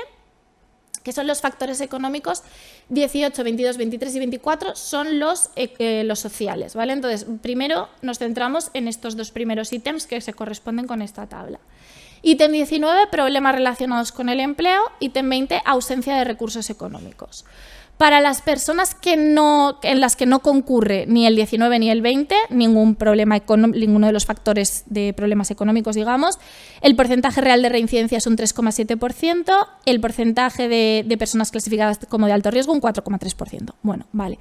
que son los factores económicos. 18, 22, 23 y 24 son los sociales, ¿vale? Entonces, primero nos centramos en estos dos primeros ítems que se corresponden con esta tabla. Ítem 19, problemas relacionados con el empleo. Ítem 20, ausencia de recursos económicos. Para las personas en las que no concurre ni el 19 ni el 20, ninguno de los factores de problemas económicos, digamos, el porcentaje real de reincidencia es un 3,7%, el porcentaje de personas clasificadas como de alto riesgo un 4,3%. Bueno, vale.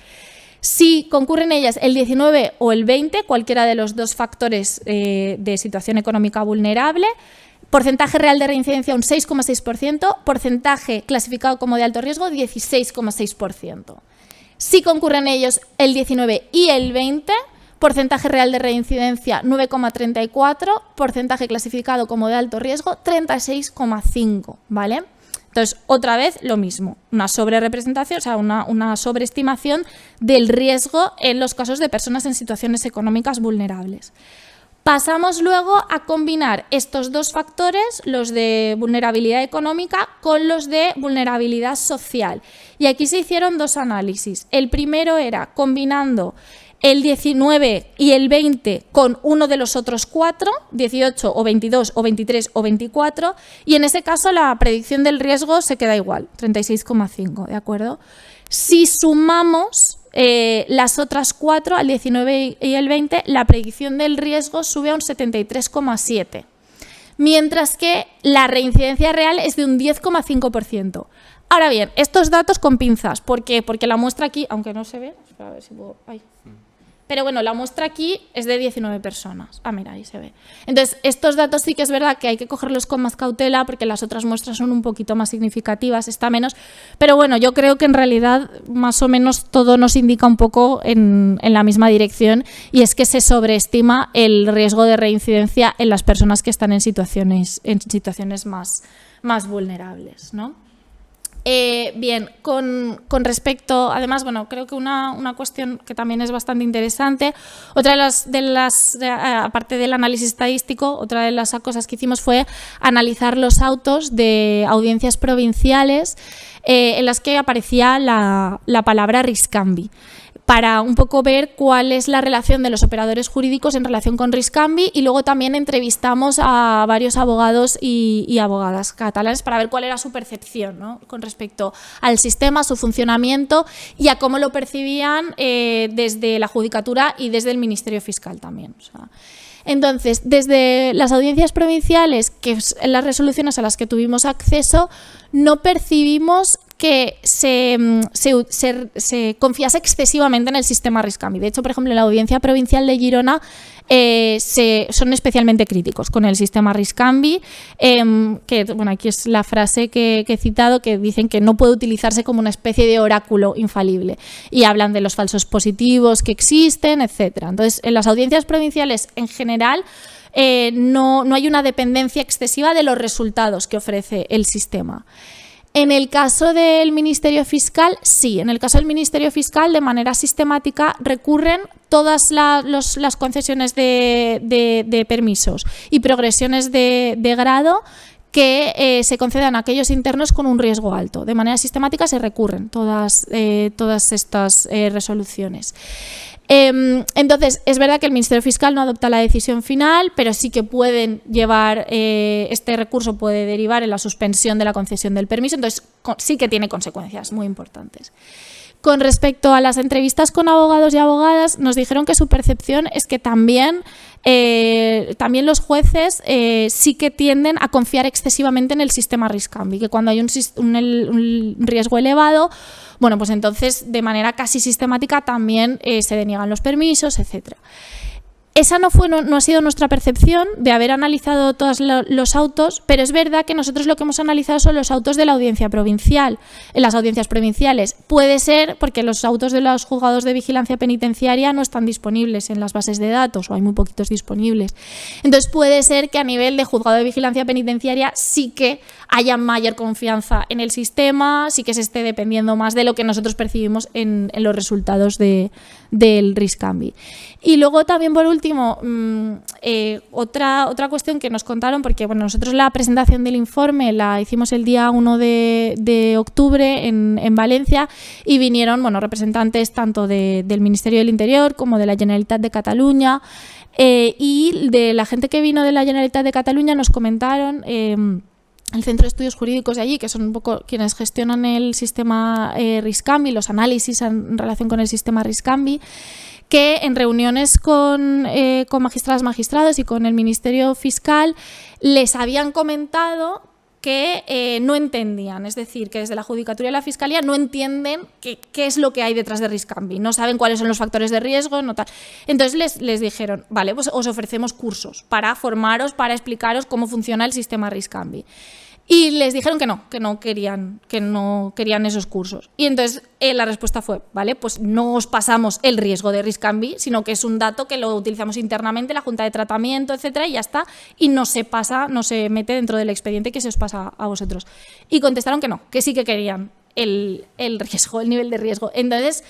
Si concurren ellas el 19 o el 20, cualquiera de los dos factores de situación económica vulnerable, porcentaje real de reincidencia un 6,6%, porcentaje clasificado como de alto riesgo 16,6%. Si concurren ellos el 19 y el 20, porcentaje real de reincidencia 9,34%, porcentaje clasificado como de alto riesgo 36,5%, ¿vale? Entonces, otra vez lo mismo, una sobrerepresentación, o sea, una sobreestimación del riesgo en los casos de personas en situaciones económicas vulnerables. Pasamos luego a combinar estos dos factores, los de vulnerabilidad económica, con los de vulnerabilidad social. Y aquí se hicieron dos análisis. El primero era combinando el 19 y el 20 con uno de los otros cuatro, 18 o 22 o 23 o 24, y en ese caso la predicción del riesgo se queda igual, 36,5, ¿de acuerdo? Si sumamos las otras cuatro, al 19 y el 20, la predicción del riesgo sube a un 73,7%, mientras que la reincidencia real es de un 10,5%. Ahora bien, estos datos con pinzas, ¿por qué? Porque la muestra aquí, aunque no se ve, a ver si puedo, pero bueno, la muestra aquí es de 19 personas. Ah, mira, ahí se ve. Entonces, estos datos sí que es verdad que hay que cogerlos con más cautela porque las otras muestras son un poquito más significativas, está menos. Pero bueno, yo creo que en realidad más o menos todo nos indica un poco en la misma dirección, y es que se sobreestima el riesgo de reincidencia en las personas que están en situaciones más vulnerables, ¿no? Bien, con respecto, además, bueno, creo que una cuestión que también es bastante interesante, otra de las aparte del análisis estadístico, otra de las cosas que hicimos fue analizar los autos de audiencias provinciales en las que aparecía la palabra riscambi, para un poco ver cuál es la relación de los operadores jurídicos en relación con riscambi, y luego también entrevistamos a varios abogados y abogadas catalanes para ver cuál era su percepción, ¿no?, con respecto al sistema, su funcionamiento y a cómo lo percibían desde la Judicatura y desde el Ministerio Fiscal también. O sea, entonces, desde las audiencias provinciales, que es las resoluciones a las que tuvimos acceso, no percibimos que se confiase excesivamente en el sistema Riscambi. De hecho, por ejemplo, en la Audiencia Provincial de Girona son especialmente críticos con el sistema Riscambi, que bueno, aquí es la frase que he citado, que dicen que no puede utilizarse como una especie de oráculo infalible, y hablan de los falsos positivos que existen, etcétera. Entonces, en las audiencias provinciales en general no hay una dependencia excesiva de los resultados que ofrece el sistema. En el caso del Ministerio Fiscal, sí. En el caso del Ministerio Fiscal, de manera sistemática, recurren todas las concesiones de permisos y progresiones de grado que se concedan a aquellos internos con un riesgo alto. De manera sistemática se recurren todas estas resoluciones. Entonces, es verdad que el Ministerio Fiscal no adopta la decisión final, pero sí que pueden llevar, este recurso puede derivar en la suspensión de la concesión del permiso, entonces sí que tiene consecuencias muy importantes. Con respecto a las entrevistas con abogados y abogadas, nos dijeron que su percepción es que también los jueces sí que tienden a confiar excesivamente en el sistema Riscambi, que cuando hay un riesgo elevado, bueno, pues entonces de manera casi sistemática también se deniegan los permisos, etcétera. Esa no ha sido nuestra percepción de haber analizado todos los autos, pero es verdad que nosotros lo que hemos analizado son los autos de la audiencia provincial, en las audiencias provinciales. Puede ser porque los autos de los juzgados de vigilancia penitenciaria no están disponibles en las bases de datos, o hay muy poquitos disponibles. Entonces puede ser que a nivel de juzgado de vigilancia penitenciaria sí que haya mayor confianza en el sistema, sí que se esté dependiendo más de lo que nosotros percibimos en los resultados del Riscambi. Y luego también, por último, otra cuestión que nos contaron, porque bueno, nosotros la presentación del informe la hicimos el día 1 de octubre en Valencia, y vinieron representantes tanto del Ministerio del Interior como de la Generalitat de Cataluña, y de la gente que vino de la Generalitat de Cataluña nos comentaron, el Centro de Estudios Jurídicos de allí, que son un poco quienes gestionan el sistema Riscambi, los análisis en relación con el sistema Riscambi, que en reuniones con magistradas, magistrados y con el Ministerio Fiscal les habían comentado que no entendían, es decir, que desde la Judicatura y la Fiscalía no entienden qué es lo que hay detrás de Riscambi, no saben cuáles son los factores de riesgo, no tal. Entonces les dijeron, vale, pues os ofrecemos cursos para formaros, para explicaros cómo funciona el sistema Riscambi. Y les dijeron que no querían esos cursos. Y entonces la respuesta fue, vale, pues no os pasamos el riesgo de Riscambi, sino que es un dato que lo utilizamos internamente, la Junta de Tratamiento, etcétera, y ya está. Y no se mete dentro del expediente que se os pasa a vosotros. Y contestaron que no, que sí que querían el riesgo, el nivel de riesgo. Entonces,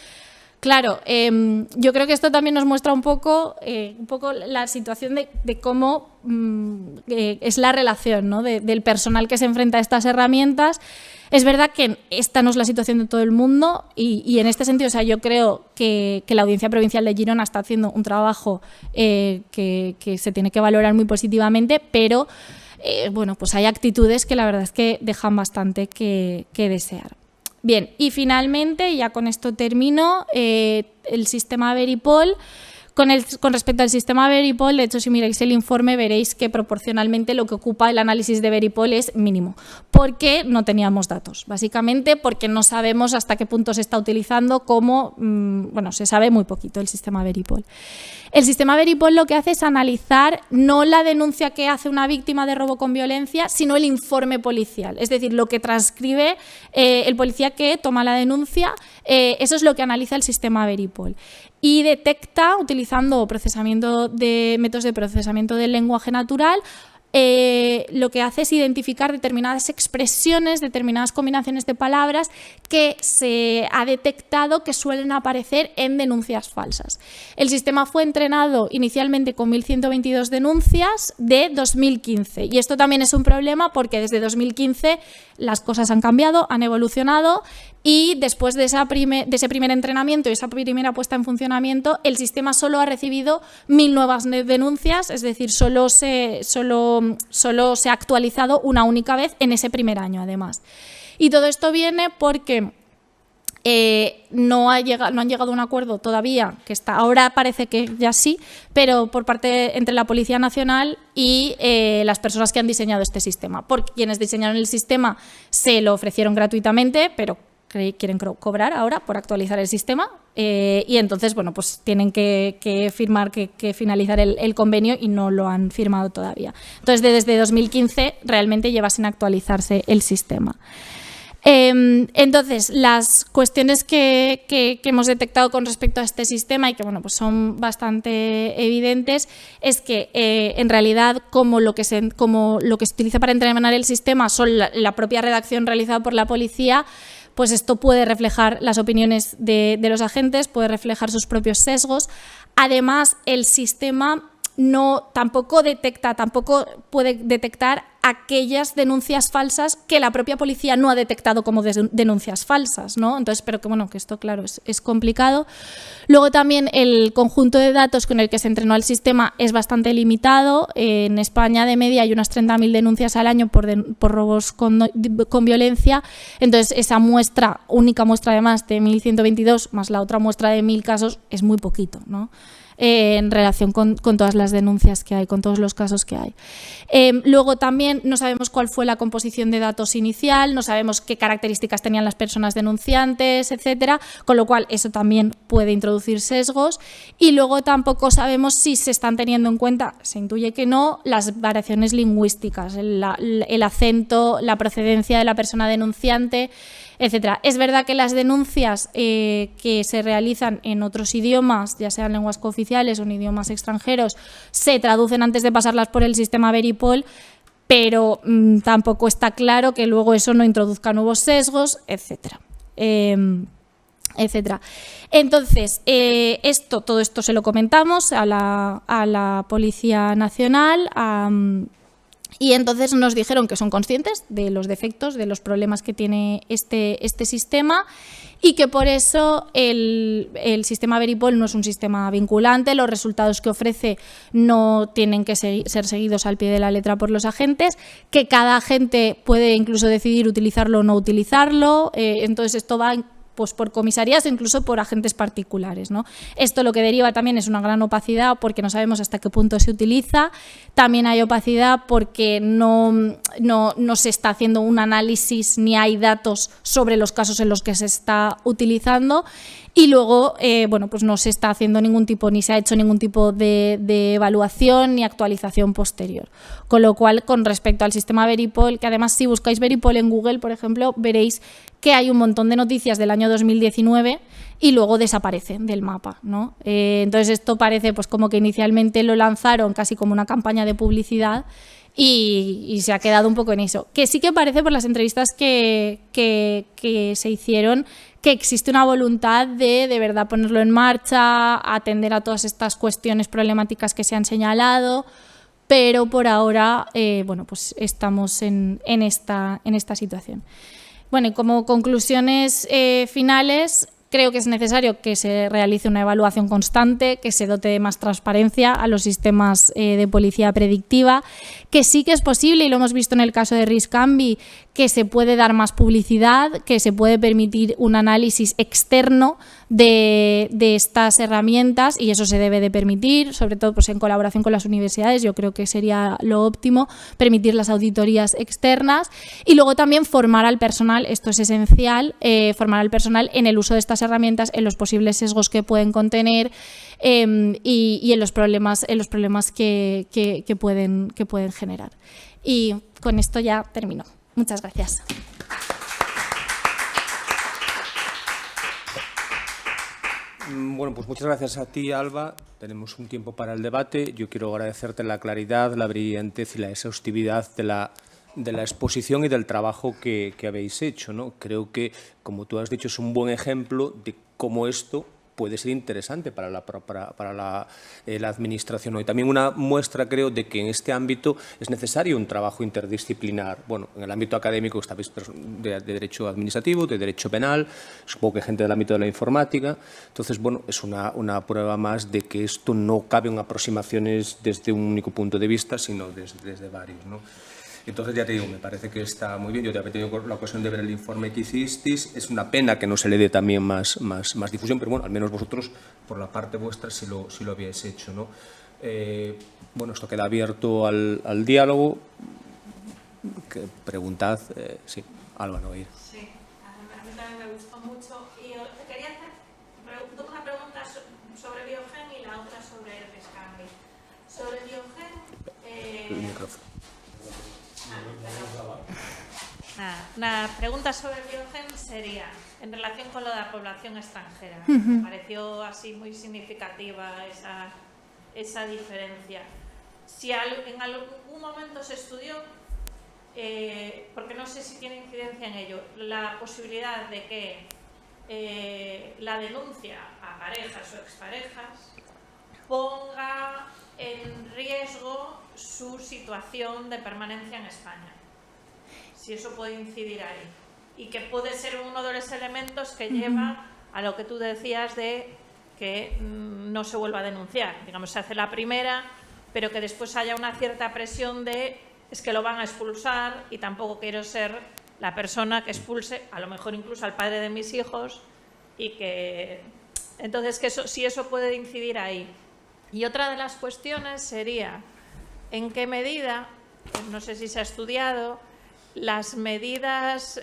claro, yo creo que esto también nos muestra un poco la situación de cómo es la relación, ¿no? del personal que se enfrenta a estas herramientas. Es verdad que esta no es la situación de todo el mundo y en este sentido, o sea, yo creo que la Audiencia Provincial de Girona está haciendo un trabajo que se tiene que valorar muy positivamente, pero bueno, pues hay actitudes que la verdad es que dejan bastante que desear. Bien, y finalmente, ya con esto termino, el sistema Veripol. Con respecto al sistema Veripol, de hecho, si miráis el informe veréis que proporcionalmente lo que ocupa el análisis de Veripol es mínimo, porque no teníamos datos, básicamente porque no sabemos hasta qué punto se está utilizando, se sabe muy poquito el sistema Veripol. El sistema Veripol lo que hace es analizar no la denuncia que hace una víctima de robo con violencia, sino el informe policial, es decir, lo que transcribe el policía que toma la denuncia, eso es lo que analiza el sistema Veripol. Y detecta, utilizando métodos de procesamiento del lenguaje natural, lo que hace es identificar determinadas expresiones, determinadas combinaciones de palabras que se ha detectado que suelen aparecer en denuncias falsas. El sistema fue entrenado inicialmente con 1.122 denuncias de 2015 y esto también es un problema porque desde 2015 las cosas han cambiado, han evolucionado y después de ese primer entrenamiento y esa primera puesta en funcionamiento, el sistema solo ha recibido 1.000 nuevas denuncias, es decir, solo se ha actualizado una única vez en ese primer año, además. Y todo esto viene porque no han llegado a un acuerdo todavía, ahora parece que ya sí, pero por parte entre la Policía Nacional y las personas que han diseñado este sistema. Porque quienes diseñaron el sistema se lo ofrecieron gratuitamente, pero quieren cobrar ahora por actualizar el sistema y entonces, bueno, pues tienen que firmar, que finalizar el convenio y no lo han firmado todavía. Entonces, desde 2015 realmente lleva sin actualizarse el sistema. Entonces, las cuestiones que hemos detectado con respecto a este sistema y que bueno, pues son bastante evidentes es que en realidad como lo que se utiliza para entrenar el sistema son la propia redacción realizada por la policía, pues esto puede reflejar las opiniones de los agentes, puede reflejar sus propios sesgos. Además, el sistema tampoco puede detectar aquellas denuncias falsas que la propia policía no ha detectado como denuncias falsas, ¿no? Entonces, pero que bueno, que esto claro es complicado. Luego también el conjunto de datos con el que se entrenó el sistema es bastante limitado. En España de media hay unas 30.000 denuncias al año por robos con violencia. Entonces, esa única muestra además de 1.122 más la otra muestra de 1.000 casos es muy poquito, ¿no? En relación con todas las denuncias que hay, con todos los casos que hay. Luego también no sabemos cuál fue la composición de datos inicial, no sabemos qué características tenían las personas denunciantes, etcétera, con lo cual eso también puede introducir sesgos y luego tampoco sabemos si se están teniendo en cuenta, se intuye que no, las variaciones lingüísticas, el acento, la procedencia de la persona denunciante, etcétera. Es verdad que las denuncias que se realizan en otros idiomas, ya sean lenguas cooficiales o en idiomas extranjeros, se traducen antes de pasarlas por el sistema Veripol, pero tampoco está claro que luego eso no introduzca nuevos sesgos, etcétera. Entonces, todo esto se lo comentamos a la Policía Nacional, y entonces nos dijeron que son conscientes de los defectos, de los problemas que tiene este sistema y que por eso el sistema Veripol no es un sistema vinculante, los resultados que ofrece no tienen que ser seguidos al pie de la letra por los agentes, que cada agente puede incluso decidir utilizarlo o no utilizarlo, entonces esto va pues por comisarías o incluso por agentes particulares, ¿no? Esto lo que deriva también es una gran opacidad porque no sabemos hasta qué punto se utiliza. También hay opacidad porque no se está haciendo un análisis ni hay datos sobre los casos en los que se está utilizando. Y luego, bueno, pues no se está haciendo ni se ha hecho ningún tipo de evaluación ni actualización posterior. Con lo cual, con respecto al sistema Veripol, que además si buscáis Veripol en Google, por ejemplo, veréis que hay un montón de noticias del año 2019 y luego desaparecen del mapa, ¿no? Entonces esto parece pues como que inicialmente lo lanzaron casi como una campaña de publicidad y se ha quedado un poco en eso. Que sí que parece por las entrevistas que se hicieron que existe una voluntad de verdad ponerlo en marcha, atender a todas estas cuestiones problemáticas que se han señalado, pero por ahora bueno, pues estamos en esta situación. Bueno, y como conclusiones finales, creo que es necesario que se realice una evaluación constante, que se dote de más transparencia a los sistemas de policía predictiva, que sí que es posible, y lo hemos visto en el caso de Riscambi, que se puede dar más publicidad, que se puede permitir un análisis externo de estas herramientas y eso se debe de permitir, sobre todo pues en colaboración con las universidades, yo creo que sería lo óptimo, permitir las auditorías externas y luego también formar al personal, esto es esencial, formar al personal en el uso de estas herramientas, en los posibles sesgos que pueden contener y en los problemas que pueden generar. Y con esto ya termino. Muchas gracias. Bueno, pues muchas gracias a ti, Alba. Tenemos un tiempo para el debate. Yo quiero agradecerte la claridad, la brillantez y la exhaustividad de la exposición y del trabajo que habéis hecho, ¿no? Creo que, como tú has dicho, es un buen ejemplo de cómo esto puede ser interesante para la Administración, ¿no? Y también una muestra, creo, de que en este ámbito es necesario un trabajo interdisciplinar. Bueno, en el ámbito académico estáis de Derecho Administrativo, de Derecho Penal, supongo que gente del ámbito de la informática. Entonces, bueno, es una prueba más de que esto no cabe en aproximaciones desde un único punto de vista, sino desde varios, ¿no? Entonces, ya te digo, me parece que está muy bien. Yo también he tenido la ocasión de ver el informe que hicisteis. Es una pena que no se le dé también más difusión, pero bueno, al menos vosotros, por la parte vuestra, sí lo habíais hecho, ¿no? Bueno, esto queda abierto al diálogo. Preguntad, sí, Alba, no ir. Sí, a mí también me gustó mucho. Y te quería hacer una pregunta sobre Biogen y la otra sobre el Riscambi. Sobre Biogen... El micrófono. Una pregunta sobre Biogen sería, en relación con lo de la población extranjera, me pareció así muy significativa esa diferencia. Si en algún momento se estudió, porque no sé si tiene incidencia en ello, la posibilidad de que la denuncia a parejas o exparejas ponga en riesgo su situación de permanencia en España, si eso puede incidir ahí, y que puede ser uno de los elementos que lleva a lo que tú decías de que no se vuelva a denunciar. Digamos, se hace la primera, pero que después haya una cierta presión de es que lo van a expulsar y tampoco quiero ser la persona que expulse, a lo mejor incluso al padre de mis hijos, y que... Entonces, que eso, si eso puede incidir ahí. Y otra de las cuestiones sería en qué medida, no sé si se ha estudiado, las medidas,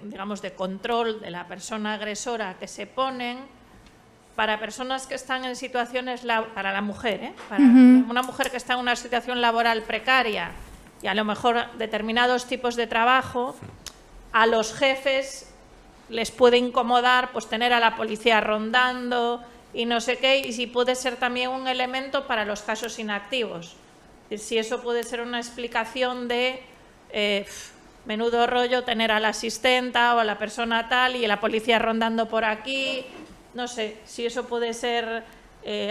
digamos, de control de la persona agresora que se ponen para personas que están en situaciones, para la mujer, para una mujer que está en una situación laboral precaria y a lo mejor determinados tipos de trabajo, a los jefes les puede incomodar pues tener a la policía rondando y no sé qué, y si puede ser también un elemento para los casos inactivos. Es decir, si eso puede ser una explicación de menudo rollo tener a la asistenta o a la persona tal y la policía rondando por aquí, no sé, si eso puede ser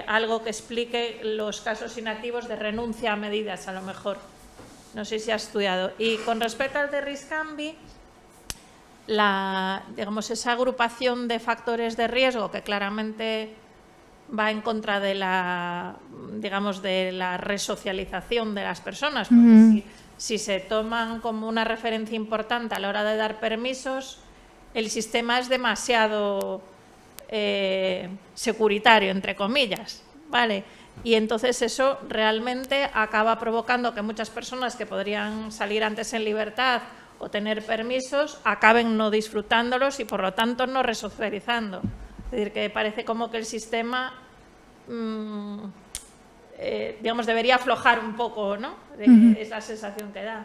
algo que explique los casos inactivos de renuncia a medidas, a lo mejor. No sé si ha estudiado. Y con respecto al de Riscambi, digamos, esa agrupación de factores de riesgo que claramente va en contra de la, digamos, de la resocialización de las personas, porque si se toman como una referencia importante a la hora de dar permisos, el sistema es demasiado securitario, entre comillas, ¿vale? Y entonces eso realmente acaba provocando que muchas personas que podrían salir antes en libertad o tener permisos acaben no disfrutándolos y por lo tanto no resocializando. Es decir, que parece como que el sistema, digamos, debería aflojar un poco, ¿no? Es la sensación que da.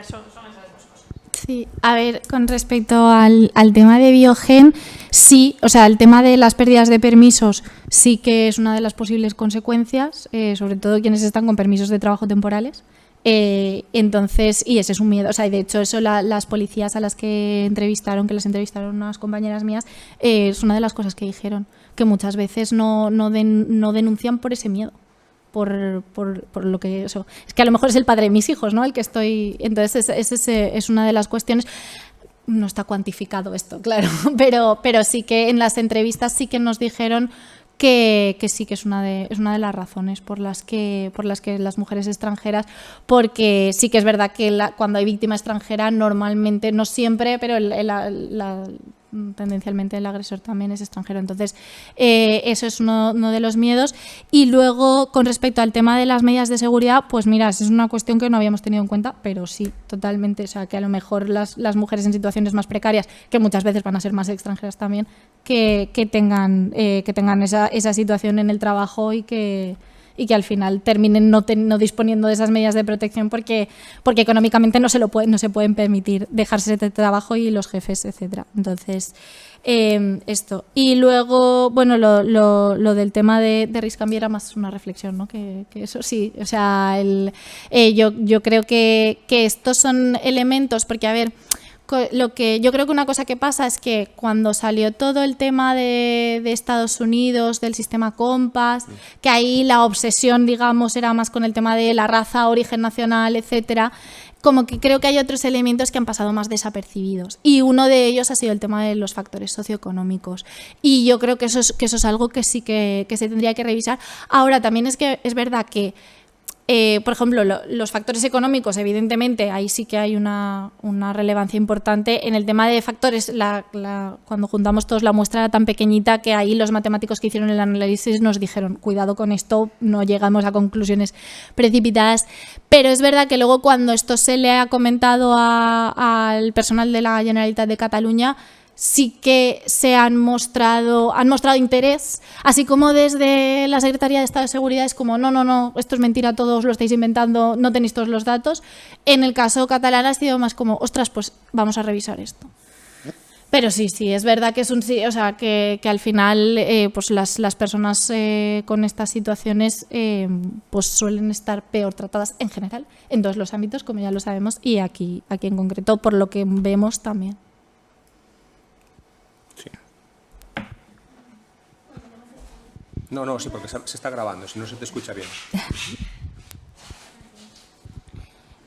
Son esas dos cosas. Sí, a ver, con respecto al tema de Biogen, sí, o sea, el tema de las pérdidas de permisos sí que es una de las posibles consecuencias, sobre todo quienes están con permisos de trabajo temporales. Entonces, y ese es un miedo, o sea, y de hecho eso las policías a las que las entrevistaron unas compañeras mías, es una de las cosas que dijeron, que muchas veces no denuncian por ese miedo. Por lo que eso es que a lo mejor es el padre de mis hijos, ¿no? El que estoy, entonces es una de las cuestiones. No está cuantificado esto, claro, pero sí que en las entrevistas sí que nos dijeron que sí que es una de las razones por las que las mujeres extranjeras, porque sí que es verdad que cuando hay víctima extranjera normalmente, no siempre, pero tendencialmente el agresor también es extranjero. Entonces, eso es uno de los miedos. Y luego, con respecto al tema de las medidas de seguridad, pues mira, es una cuestión que no habíamos tenido en cuenta, pero sí, totalmente. O sea, que a lo mejor las mujeres en situaciones más precarias, que muchas veces van a ser más extranjeras también, que tengan esa situación en el trabajo y que al final terminen no disponiendo de esas medidas de protección porque económicamente no se pueden permitir dejarse de trabajo y los jefes, etcétera. Entonces, esto. Y luego, bueno, lo del tema de Riscambi era más una reflexión, ¿no? Que eso sí, o sea, yo creo que estos son elementos, porque a ver, yo creo que una cosa que pasa es que cuando salió todo el tema de Estados Unidos, del sistema Compass, que ahí la obsesión, digamos, era más con el tema de la raza, origen nacional, etcétera, como que creo que hay otros elementos que han pasado más desapercibidos. Y uno de ellos ha sido el tema de los factores socioeconómicos. Y yo creo que eso es algo que sí que se tendría que revisar. Ahora, también es que es verdad que por ejemplo, los factores económicos, evidentemente, ahí sí que hay una relevancia importante. En el tema de factores, cuando juntamos todos la muestra era tan pequeñita que ahí los matemáticos que hicieron el análisis nos dijeron, cuidado con esto, no llegamos a conclusiones precipitadas. Pero es verdad que luego cuando esto se le ha comentado al personal de la Generalitat de Cataluña, sí que se han mostrado interés, así como desde la Secretaría de Estado de Seguridad es como no, esto es mentira, todos lo estáis inventando, no tenéis todos los datos. En el caso catalán ha sido más como, ostras, pues vamos a revisar esto. Pero sí, es verdad que es que al final pues las personas con estas situaciones pues suelen estar peor tratadas en general, en todos los ámbitos, como ya lo sabemos, y aquí en concreto, por lo que vemos también. No, sí, porque se está grabando, si no se te escucha bien.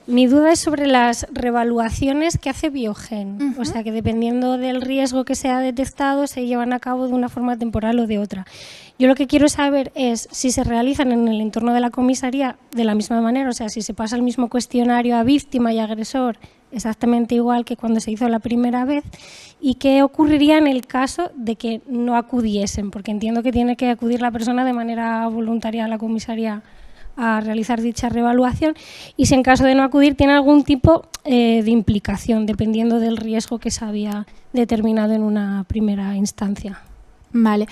Mi duda es sobre las revaluaciones que hace Biogen. O sea, que dependiendo del riesgo que se ha detectado, se llevan a cabo de una forma temporal o de otra. Yo lo que quiero saber es si se realizan en el entorno de la comisaría de la misma manera, o sea, si se pasa el mismo cuestionario a víctima y agresor exactamente igual que cuando se hizo la primera vez, y qué ocurriría en el caso de que no acudiesen, porque entiendo que tiene que acudir la persona de manera voluntaria a la comisaría a realizar dicha reevaluación, y si en caso de no acudir tiene algún tipo de implicación, dependiendo del riesgo que se había determinado en una primera instancia. Vale.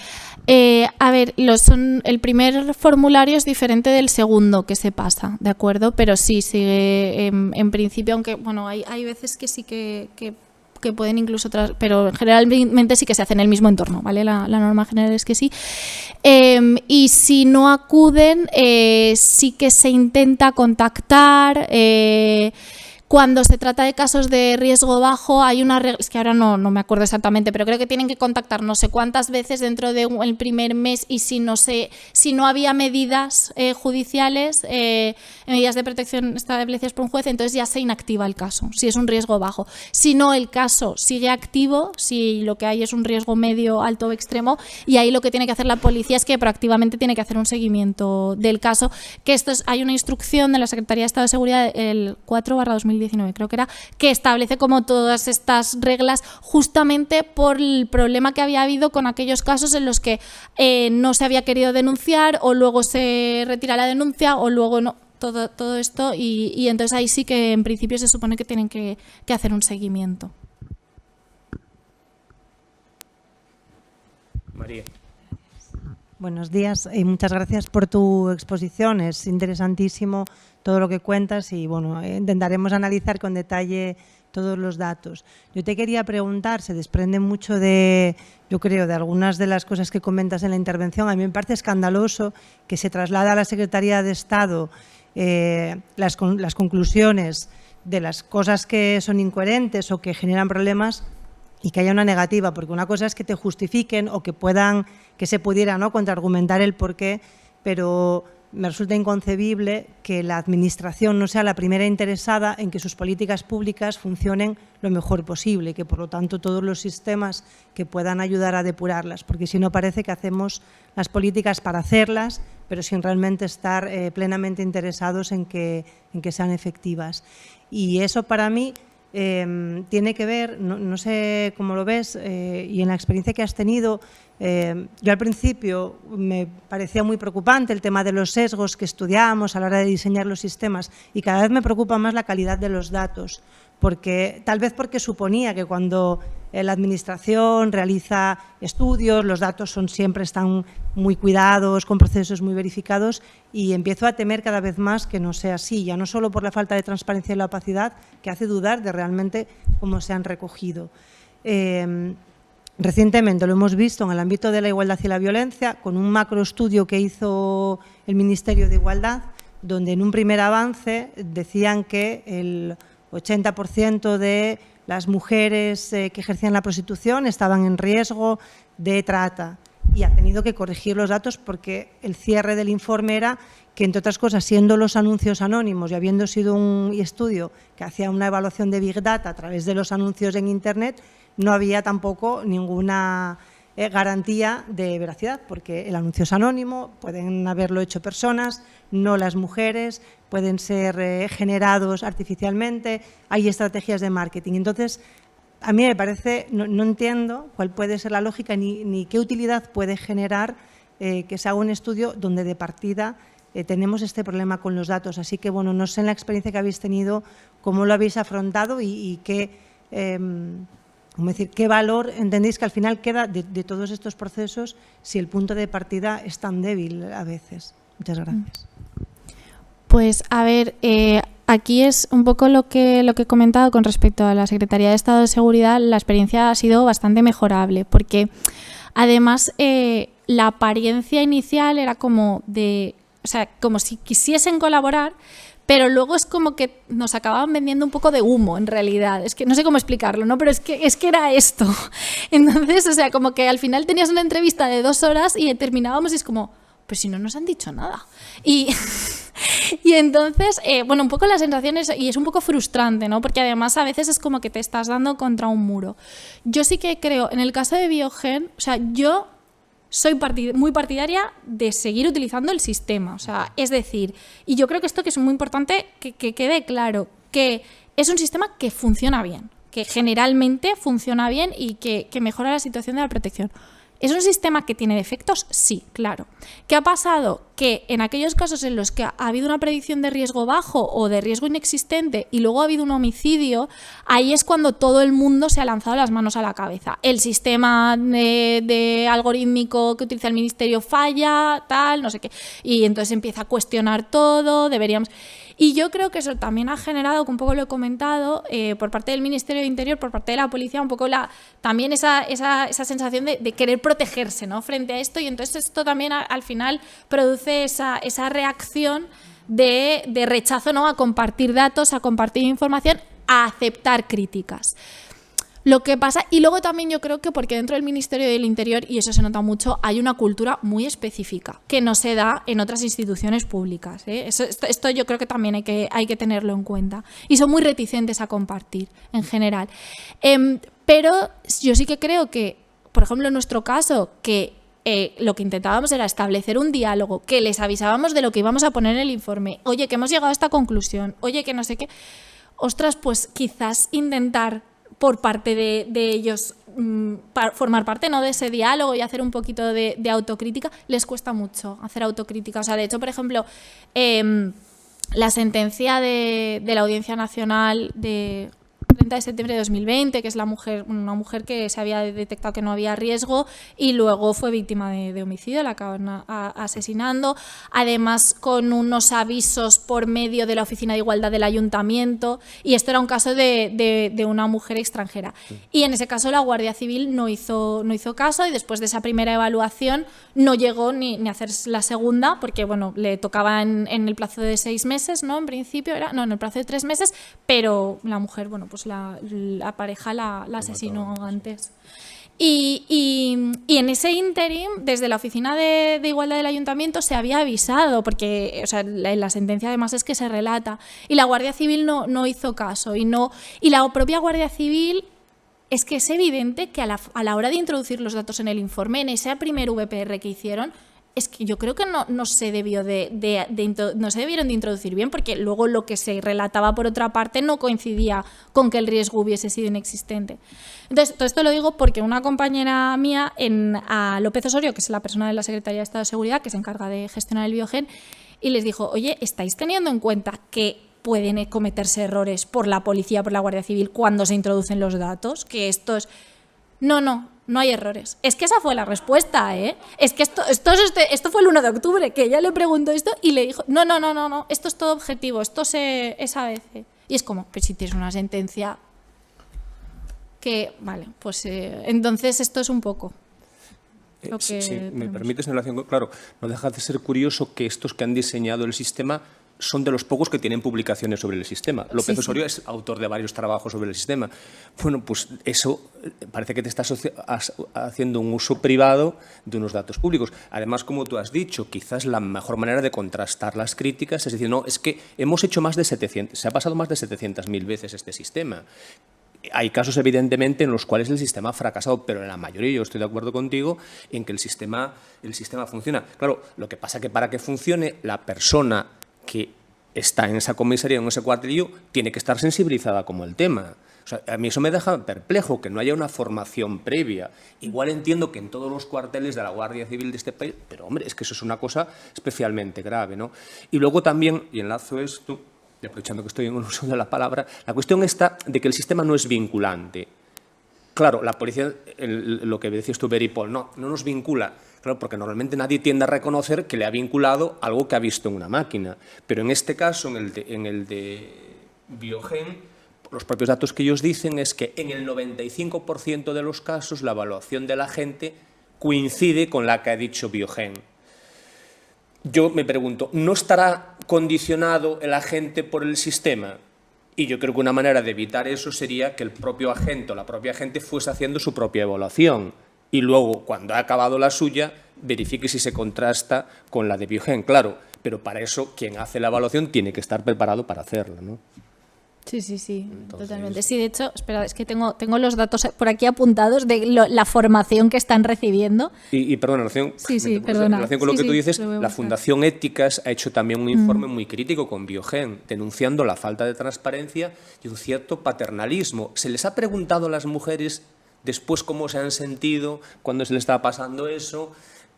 A ver, el primer formulario es diferente del segundo que se pasa, ¿de acuerdo? Pero sí, sigue en principio, aunque bueno, hay veces que sí que pueden incluso, pero generalmente sí que se hace en el mismo entorno, ¿vale? La norma general es que sí. Y si no acuden, sí que se intenta contactar. Cuando se trata de casos de riesgo bajo, hay una regla, es que ahora no me acuerdo exactamente, pero creo que tienen que contactar no sé cuántas veces dentro del primer mes, y si no había medidas judiciales, medidas de protección establecidas por un juez, entonces ya se inactiva el caso, si es un riesgo bajo. Si no, el caso sigue activo, si lo que hay es un riesgo medio, alto o extremo, y ahí lo que tiene que hacer la policía es que proactivamente tiene que hacer un seguimiento del caso, que hay una instrucción de la Secretaría de Estado de Seguridad, el 4/2019, creo que era, que establece como todas estas reglas justamente por el problema que había habido con aquellos casos en los que no se había querido denunciar, o luego se retira la denuncia, o luego no, todo esto, y entonces ahí sí que en principio se supone que tienen que hacer un seguimiento. María. Buenos días y muchas gracias por tu exposición. Es interesantísimo todo lo que cuentas y bueno, intentaremos analizar con detalle todos los datos. Yo te quería preguntar, se desprende mucho yo creo, de algunas de las cosas que comentas en la intervención. A mí me parece escandaloso que se traslada a la Secretaría de Estado las conclusiones de las cosas que son incoherentes o que generan problemas, y que haya una negativa, porque una cosa es que te justifiquen o que se pudiera, ¿no?, contraargumentar el porqué, pero me resulta inconcebible que la Administración no sea la primera interesada en que sus políticas públicas funcionen lo mejor posible, y que por lo tanto todos los sistemas que puedan ayudar a depurarlas, porque si no parece que hacemos las políticas para hacerlas, pero sin realmente estar plenamente interesados en que sean efectivas. Y eso para mí tiene que ver, no sé cómo lo ves, y en la experiencia que has tenido, yo al principio me parecía muy preocupante el tema de los sesgos que estudiábamos a la hora de diseñar los sistemas, y cada vez me preocupa más la calidad de los datos, tal vez porque suponía que cuando la Administración realiza estudios, los datos siempre están muy cuidados, con procesos muy verificados, y empiezo a temer cada vez más que no sea así, ya no solo por la falta de transparencia y la opacidad, que hace dudar de realmente cómo se han recogido. Recientemente lo hemos visto en el ámbito de la igualdad y la violencia, con un macroestudio que hizo el Ministerio de Igualdad, donde en un primer avance decían que el 80% de las mujeres que ejercían la prostitución estaban en riesgo de trata, y ha tenido que corregir los datos porque el cierre del informe era que, entre otras cosas, siendo los anuncios anónimos y habiendo sido un estudio que hacía una evaluación de Big Data a través de los anuncios en Internet, no había tampoco ninguna garantía de veracidad, porque el anuncio es anónimo, pueden haberlo hecho personas, no las mujeres, pueden ser generados artificialmente, hay estrategias de marketing. Entonces, a mí me parece, no entiendo cuál puede ser la lógica ni qué utilidad puede generar que se haga un estudio donde de partida tenemos este problema con los datos. Así que, bueno, no sé en la experiencia que habéis tenido cómo lo habéis afrontado y qué, qué valor entendéis que al final queda de todos estos procesos si el punto de partida es tan débil a veces. Muchas gracias. Pues, a ver, aquí es un poco lo que he comentado con respecto a la Secretaría de Estado de Seguridad. La experiencia ha sido bastante mejorable porque, además, la apariencia inicial era como como si quisiesen colaborar, pero luego es como que nos acababan vendiendo un poco de humo, en realidad. Es que no sé cómo explicarlo, ¿no? Pero es que era esto. Entonces, como que al final tenías una entrevista de 2 horas y terminábamos y es como, pues si no nos han dicho nada. Y entonces, bueno, un poco la sensación es, y es un poco frustrante, ¿no? Porque además a veces es como que te estás dando contra un muro. Yo sí que creo, en el caso de Biogen, yo soy muy partidaria de seguir utilizando el sistema. Es decir, y yo creo que esto que es muy importante que quede claro, que es un sistema que funciona bien, que generalmente funciona bien y que mejora la situación de la protección. ¿Es un sistema que tiene defectos? Sí, claro. ¿Qué ha pasado? Que en aquellos casos en los que ha habido una predicción de riesgo bajo o de riesgo inexistente y luego ha habido un homicidio, ahí es cuando todo el mundo se ha lanzado las manos a la cabeza. El sistema de algorítmico que utiliza el Ministerio falla, tal, no sé qué. Y entonces empieza a cuestionar todo, deberíamos... Y yo creo que eso también ha generado, que un poco lo he comentado, por parte del Ministerio de Interior, por parte de la policía, un poco también esa sensación de querer protegerse, ¿no?, frente a esto. Y entonces esto también al final produce esa reacción de rechazo, ¿no?, a compartir datos, a compartir información, a aceptar críticas. Lo que pasa, y luego también yo creo que porque dentro del Ministerio del Interior, y eso se nota mucho, hay una cultura muy específica que no se da en otras instituciones públicas, ¿eh? Esto yo creo que también hay que tenerlo en cuenta. Y son muy reticentes a compartir en general. Pero yo sí que creo que, por ejemplo, en nuestro caso, que lo que intentábamos era establecer un diálogo, que les avisábamos de lo que íbamos a poner en el informe, oye, que hemos llegado a esta conclusión, oye, que no sé qué. Ostras, pues quizás intentar por parte de ellos formar parte, ¿no?, de ese diálogo y hacer un poquito de autocrítica, les cuesta mucho hacer autocrítica. De hecho, por ejemplo, la sentencia de la Audiencia Nacional de 30 de septiembre de 2020, que es una mujer que se había detectado que no había riesgo y luego fue víctima de homicidio, la acaban asesinando, además con unos avisos por medio de la Oficina de Igualdad del Ayuntamiento, y esto era un caso de una mujer extranjera. Y en ese caso la Guardia Civil no hizo caso, y después de esa primera evaluación no llegó ni a hacer la segunda, porque bueno, le tocaba en el plazo de 6 meses, ¿no? En principio en el plazo de 3 meses, pero la mujer, bueno, pues la pareja la asesinó antes. Y en ese ínterim, desde la Oficina de Igualdad del Ayuntamiento se había avisado, porque la sentencia además es que se relata, y la Guardia Civil no hizo caso, y la propia Guardia Civil, es que es evidente que a la hora de introducir los datos en el informe, en ese primer VPR que hicieron, es que yo creo que no se debieron de introducir bien, porque luego lo que se relataba por otra parte no coincidía con que el riesgo hubiese sido inexistente. Entonces, todo esto lo digo porque una compañera mía, a López Osorio, que es la persona de la Secretaría de Estado de Seguridad que se encarga de gestionar el Biogen, y les dijo, oye, ¿estáis teniendo en cuenta que pueden cometerse errores por la policía, por la Guardia Civil cuando se introducen los datos? Que esto es... No hay errores. Es que esa fue la respuesta, ¿eh? Es que esto fue el 1 de octubre, que ella le preguntó esto y le dijo, no, esto es todo objetivo, esto es ABC. Y es como, pues si tienes una sentencia que, vale, pues entonces esto es un poco lo que... Si me permites, en relación, claro, no deja de ser curioso que estos que han diseñado el sistema son de los pocos que tienen publicaciones sobre el sistema. López Osorio es autor de varios trabajos sobre el sistema. Bueno, pues eso parece que te estás haciendo un uso privado de unos datos públicos. Además, como tú has dicho, quizás la mejor manera de contrastar las críticas es decir, no, es que hemos hecho más de 700, se ha pasado más de 700.000 veces este sistema. Hay casos, evidentemente, en los cuales el sistema ha fracasado, pero en la mayoría yo estoy de acuerdo contigo en que el sistema funciona. Claro, lo que pasa es que para que funcione, la persona que está en esa comisaría, en ese cuartelillo, tiene que estar sensibilizada como el tema. O sea, a mí eso me deja perplejo, que no haya una formación previa. Igual entiendo que en todos los cuarteles de la Guardia Civil de este país, pero hombre, es que eso es una cosa especialmente grave, ¿no? Y luego también, y enlazo esto, y aprovechando que estoy en el uso de la palabra, la cuestión está de que el sistema no es vinculante. Claro, la policía, lo que decías tú, Beripol, no nos vincula. Claro, porque normalmente nadie tiende a reconocer que le ha vinculado algo que ha visto en una máquina. Pero en este caso, en el de Biogen, los propios datos que ellos dicen es que en el 95% de los casos la evaluación de la gente coincide con la que ha dicho Biogen. Yo me pregunto, ¿no estará condicionado el agente por el sistema? Y yo creo que una manera de evitar eso sería que el propio agente o la propia agente fuese haciendo su propia evaluación y luego, cuando ha acabado la suya, verifique si se contrasta con la de Biogen. Claro, pero para eso quien hace la evaluación tiene que estar preparado para hacerla, ¿no? Sí, entonces, totalmente. Sí, de hecho, espera, es que tengo los datos por aquí apuntados de la formación que están recibiendo. Y perdón, en relación, perdona. En relación con lo que tú dices, la Fundación Éticas ha hecho también un informe muy crítico con Biogen, denunciando la falta de transparencia y un cierto paternalismo. ¿Se les ha preguntado a las mujeres después cómo se han sentido cuando se les estaba pasando eso?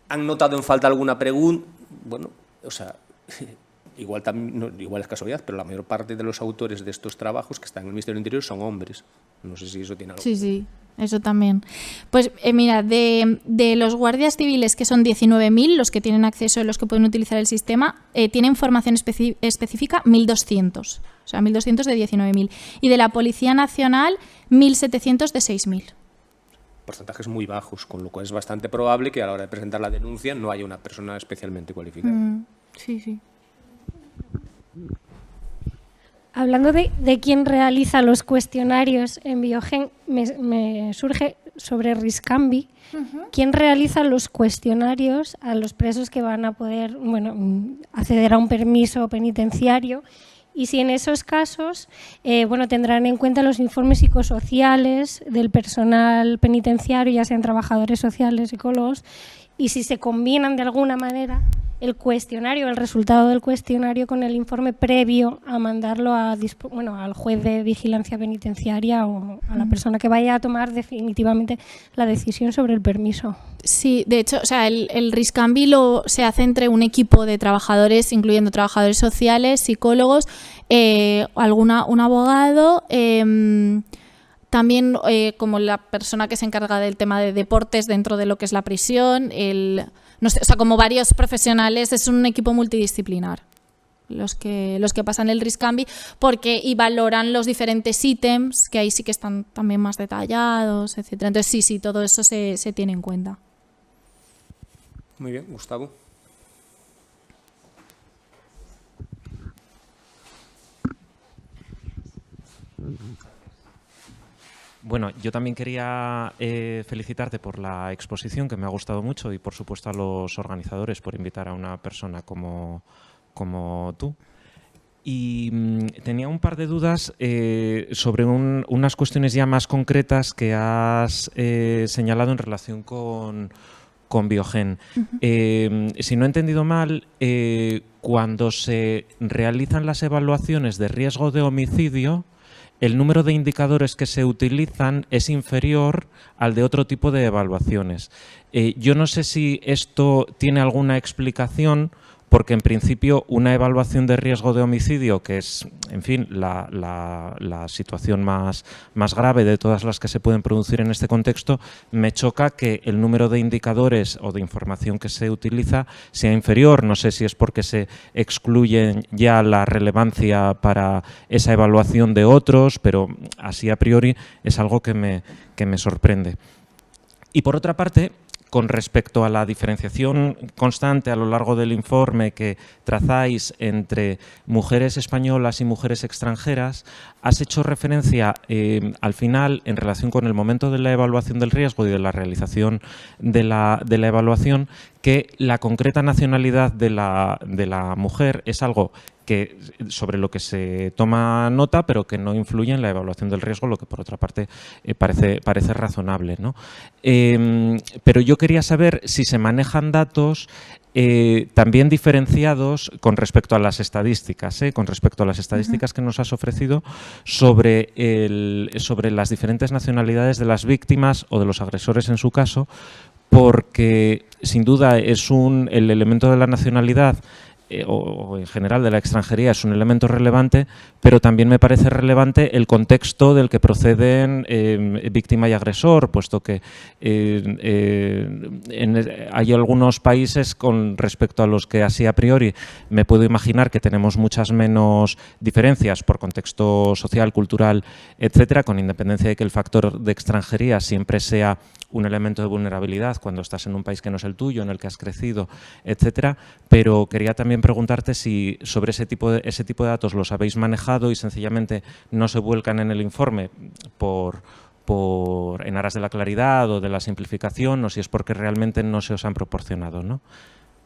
¿Han notado en falta alguna pregunta? Bueno, o sea... Igual es casualidad, pero la mayor parte de los autores de estos trabajos que están en el Ministerio del Interior son hombres. No sé si eso tiene algo. Sí, eso también. Pues mira, de los guardias civiles, que son 19.000, los que tienen acceso y los que pueden utilizar el sistema, tienen formación específica 1.200. O sea, 1.200 de 19.000. Y de la Policía Nacional, 1.700 de 6.000. Porcentajes muy bajos, con lo cual es bastante probable que a la hora de presentar la denuncia no haya una persona especialmente cualificada. Sí. Hablando de quién realiza los cuestionarios en Biogen, me surge sobre Riscambi. ¿Quién realiza los cuestionarios a los presos que van a poder acceder a un permiso penitenciario? Y si en esos casos tendrán en cuenta los informes psicosociales del personal penitenciario, ya sean trabajadores sociales, psicólogos, y si se combinan de alguna manera el cuestionario, el resultado del cuestionario con el informe previo a mandarlo al juez de vigilancia penitenciaria o a la persona que vaya a tomar definitivamente la decisión sobre el permiso. Sí, de hecho, o sea, el Riscambi se hace entre un equipo de trabajadores, incluyendo trabajadores sociales, psicólogos, un abogado, también como la persona que se encarga del tema de deportes dentro de lo que es la prisión, como varios profesionales, es un equipo multidisciplinar los que pasan el Riscambi y valoran los diferentes ítems, que ahí sí que están también más detallados, etcétera. Entonces sí, todo eso se tiene en cuenta. Muy bien, Gustavo. Bueno, yo también quería felicitarte por la exposición, que me ha gustado mucho, y por supuesto a los organizadores por invitar a una persona como tú. Y tenía un par de dudas sobre unas cuestiones ya más concretas que has señalado en relación con Biogen. Si no he entendido mal, cuando se realizan las evaluaciones de riesgo de homicidio, el número de indicadores que se utilizan es inferior al de otro tipo de evaluaciones. Yo no sé si esto tiene alguna explicación, porque en principio una evaluación de riesgo de homicidio, que es, en fin, la situación más grave de todas las que se pueden producir en este contexto, me choca que el número de indicadores o de información que se utiliza sea inferior. No sé si es porque se excluye ya la relevancia para esa evaluación de otros, pero así a priori es algo que me sorprende. Y por otra parte, con respecto a la diferenciación constante a lo largo del informe que trazáis entre mujeres españolas y mujeres extranjeras, has hecho referencia al final, en relación con el momento de la evaluación del riesgo y de la realización de la evaluación, que la concreta nacionalidad de la mujer es algo sobre lo que se toma nota, pero que no influye en la evaluación del riesgo, lo que por otra parte parece razonable, ¿no? Pero yo quería saber si se manejan datos también diferenciados con respecto a las estadísticas, con respecto a las estadísticas que nos has ofrecido sobre las diferentes nacionalidades de las víctimas o de los agresores en su caso, porque sin duda el elemento de la nacionalidad o en general de la extranjería es un elemento relevante, pero también me parece relevante el contexto del que proceden víctima y agresor, puesto que hay algunos países con respecto a los que así a priori me puedo imaginar que tenemos muchas menos diferencias por contexto social, cultural, etcétera, con independencia de que el factor de extranjería siempre sea un elemento de vulnerabilidad cuando estás en un país que no es el tuyo, en el que has crecido, etcétera, pero quería también preguntarte si sobre ese tipo de datos los habéis manejado y sencillamente no se vuelcan en el informe en aras de la claridad o de la simplificación, o si es porque realmente no se os han proporcionado, ¿no?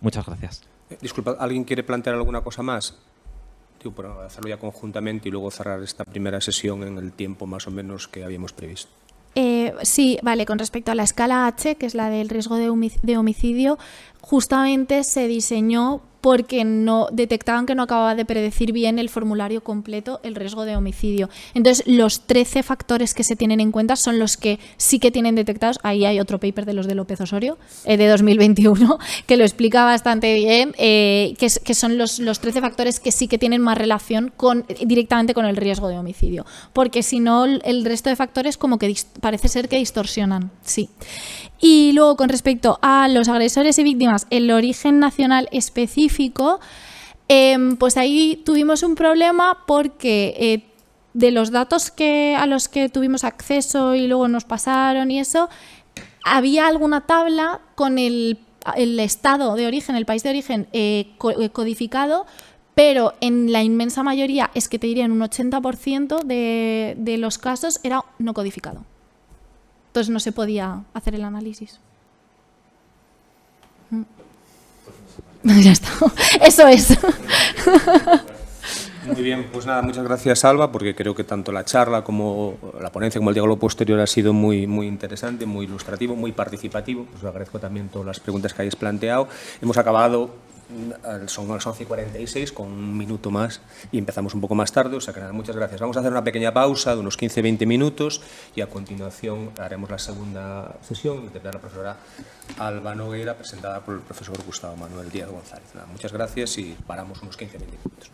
Muchas gracias. Disculpa, ¿alguien quiere plantear alguna cosa más? Digo, para hacerlo ya conjuntamente y luego cerrar esta primera sesión en el tiempo más o menos que habíamos previsto. Sí, vale, con respecto a la escala H, que es la del riesgo de homicidio, justamente se diseñó porque no detectaban que no acababa de predecir bien el formulario completo el riesgo de homicidio. Entonces, los 13 factores que se tienen en cuenta son los que sí que tienen detectados. Ahí hay otro paper de los de López Osorio, de 2021, que lo explica bastante bien, que son los 13 factores que sí que tienen más relación directamente con el riesgo de homicidio. Porque si no, el resto de factores como que parece ser que distorsionan, sí. Y luego, con respecto a los agresores y víctimas, el origen nacional específico, pues ahí tuvimos un problema porque de los datos a los que tuvimos acceso y luego nos pasaron y eso, había alguna tabla con el estado de origen, el país de origen codificado, pero en la inmensa mayoría, es que te diría en un 80% de los casos, era no codificado. Entonces no se podía hacer el análisis. Ya está. Eso es. Muy bien, pues nada, muchas gracias, Alba, porque creo que tanto la charla como la ponencia como el diálogo posterior ha sido muy interesante, muy ilustrativo, muy participativo. Os agradezco también todas las preguntas que hayáis planteado. Hemos acabado, son las 11:46, con un minuto más y empezamos un poco más tarde, o sea que nada, muchas gracias. Vamos a hacer una pequeña pausa de unos 15-20 minutos y a continuación haremos la segunda sesión, de la profesora Alba Nogueira, presentada por el profesor Gustavo Manuel Díaz González. Nada, muchas gracias y paramos unos 15-20 minutos.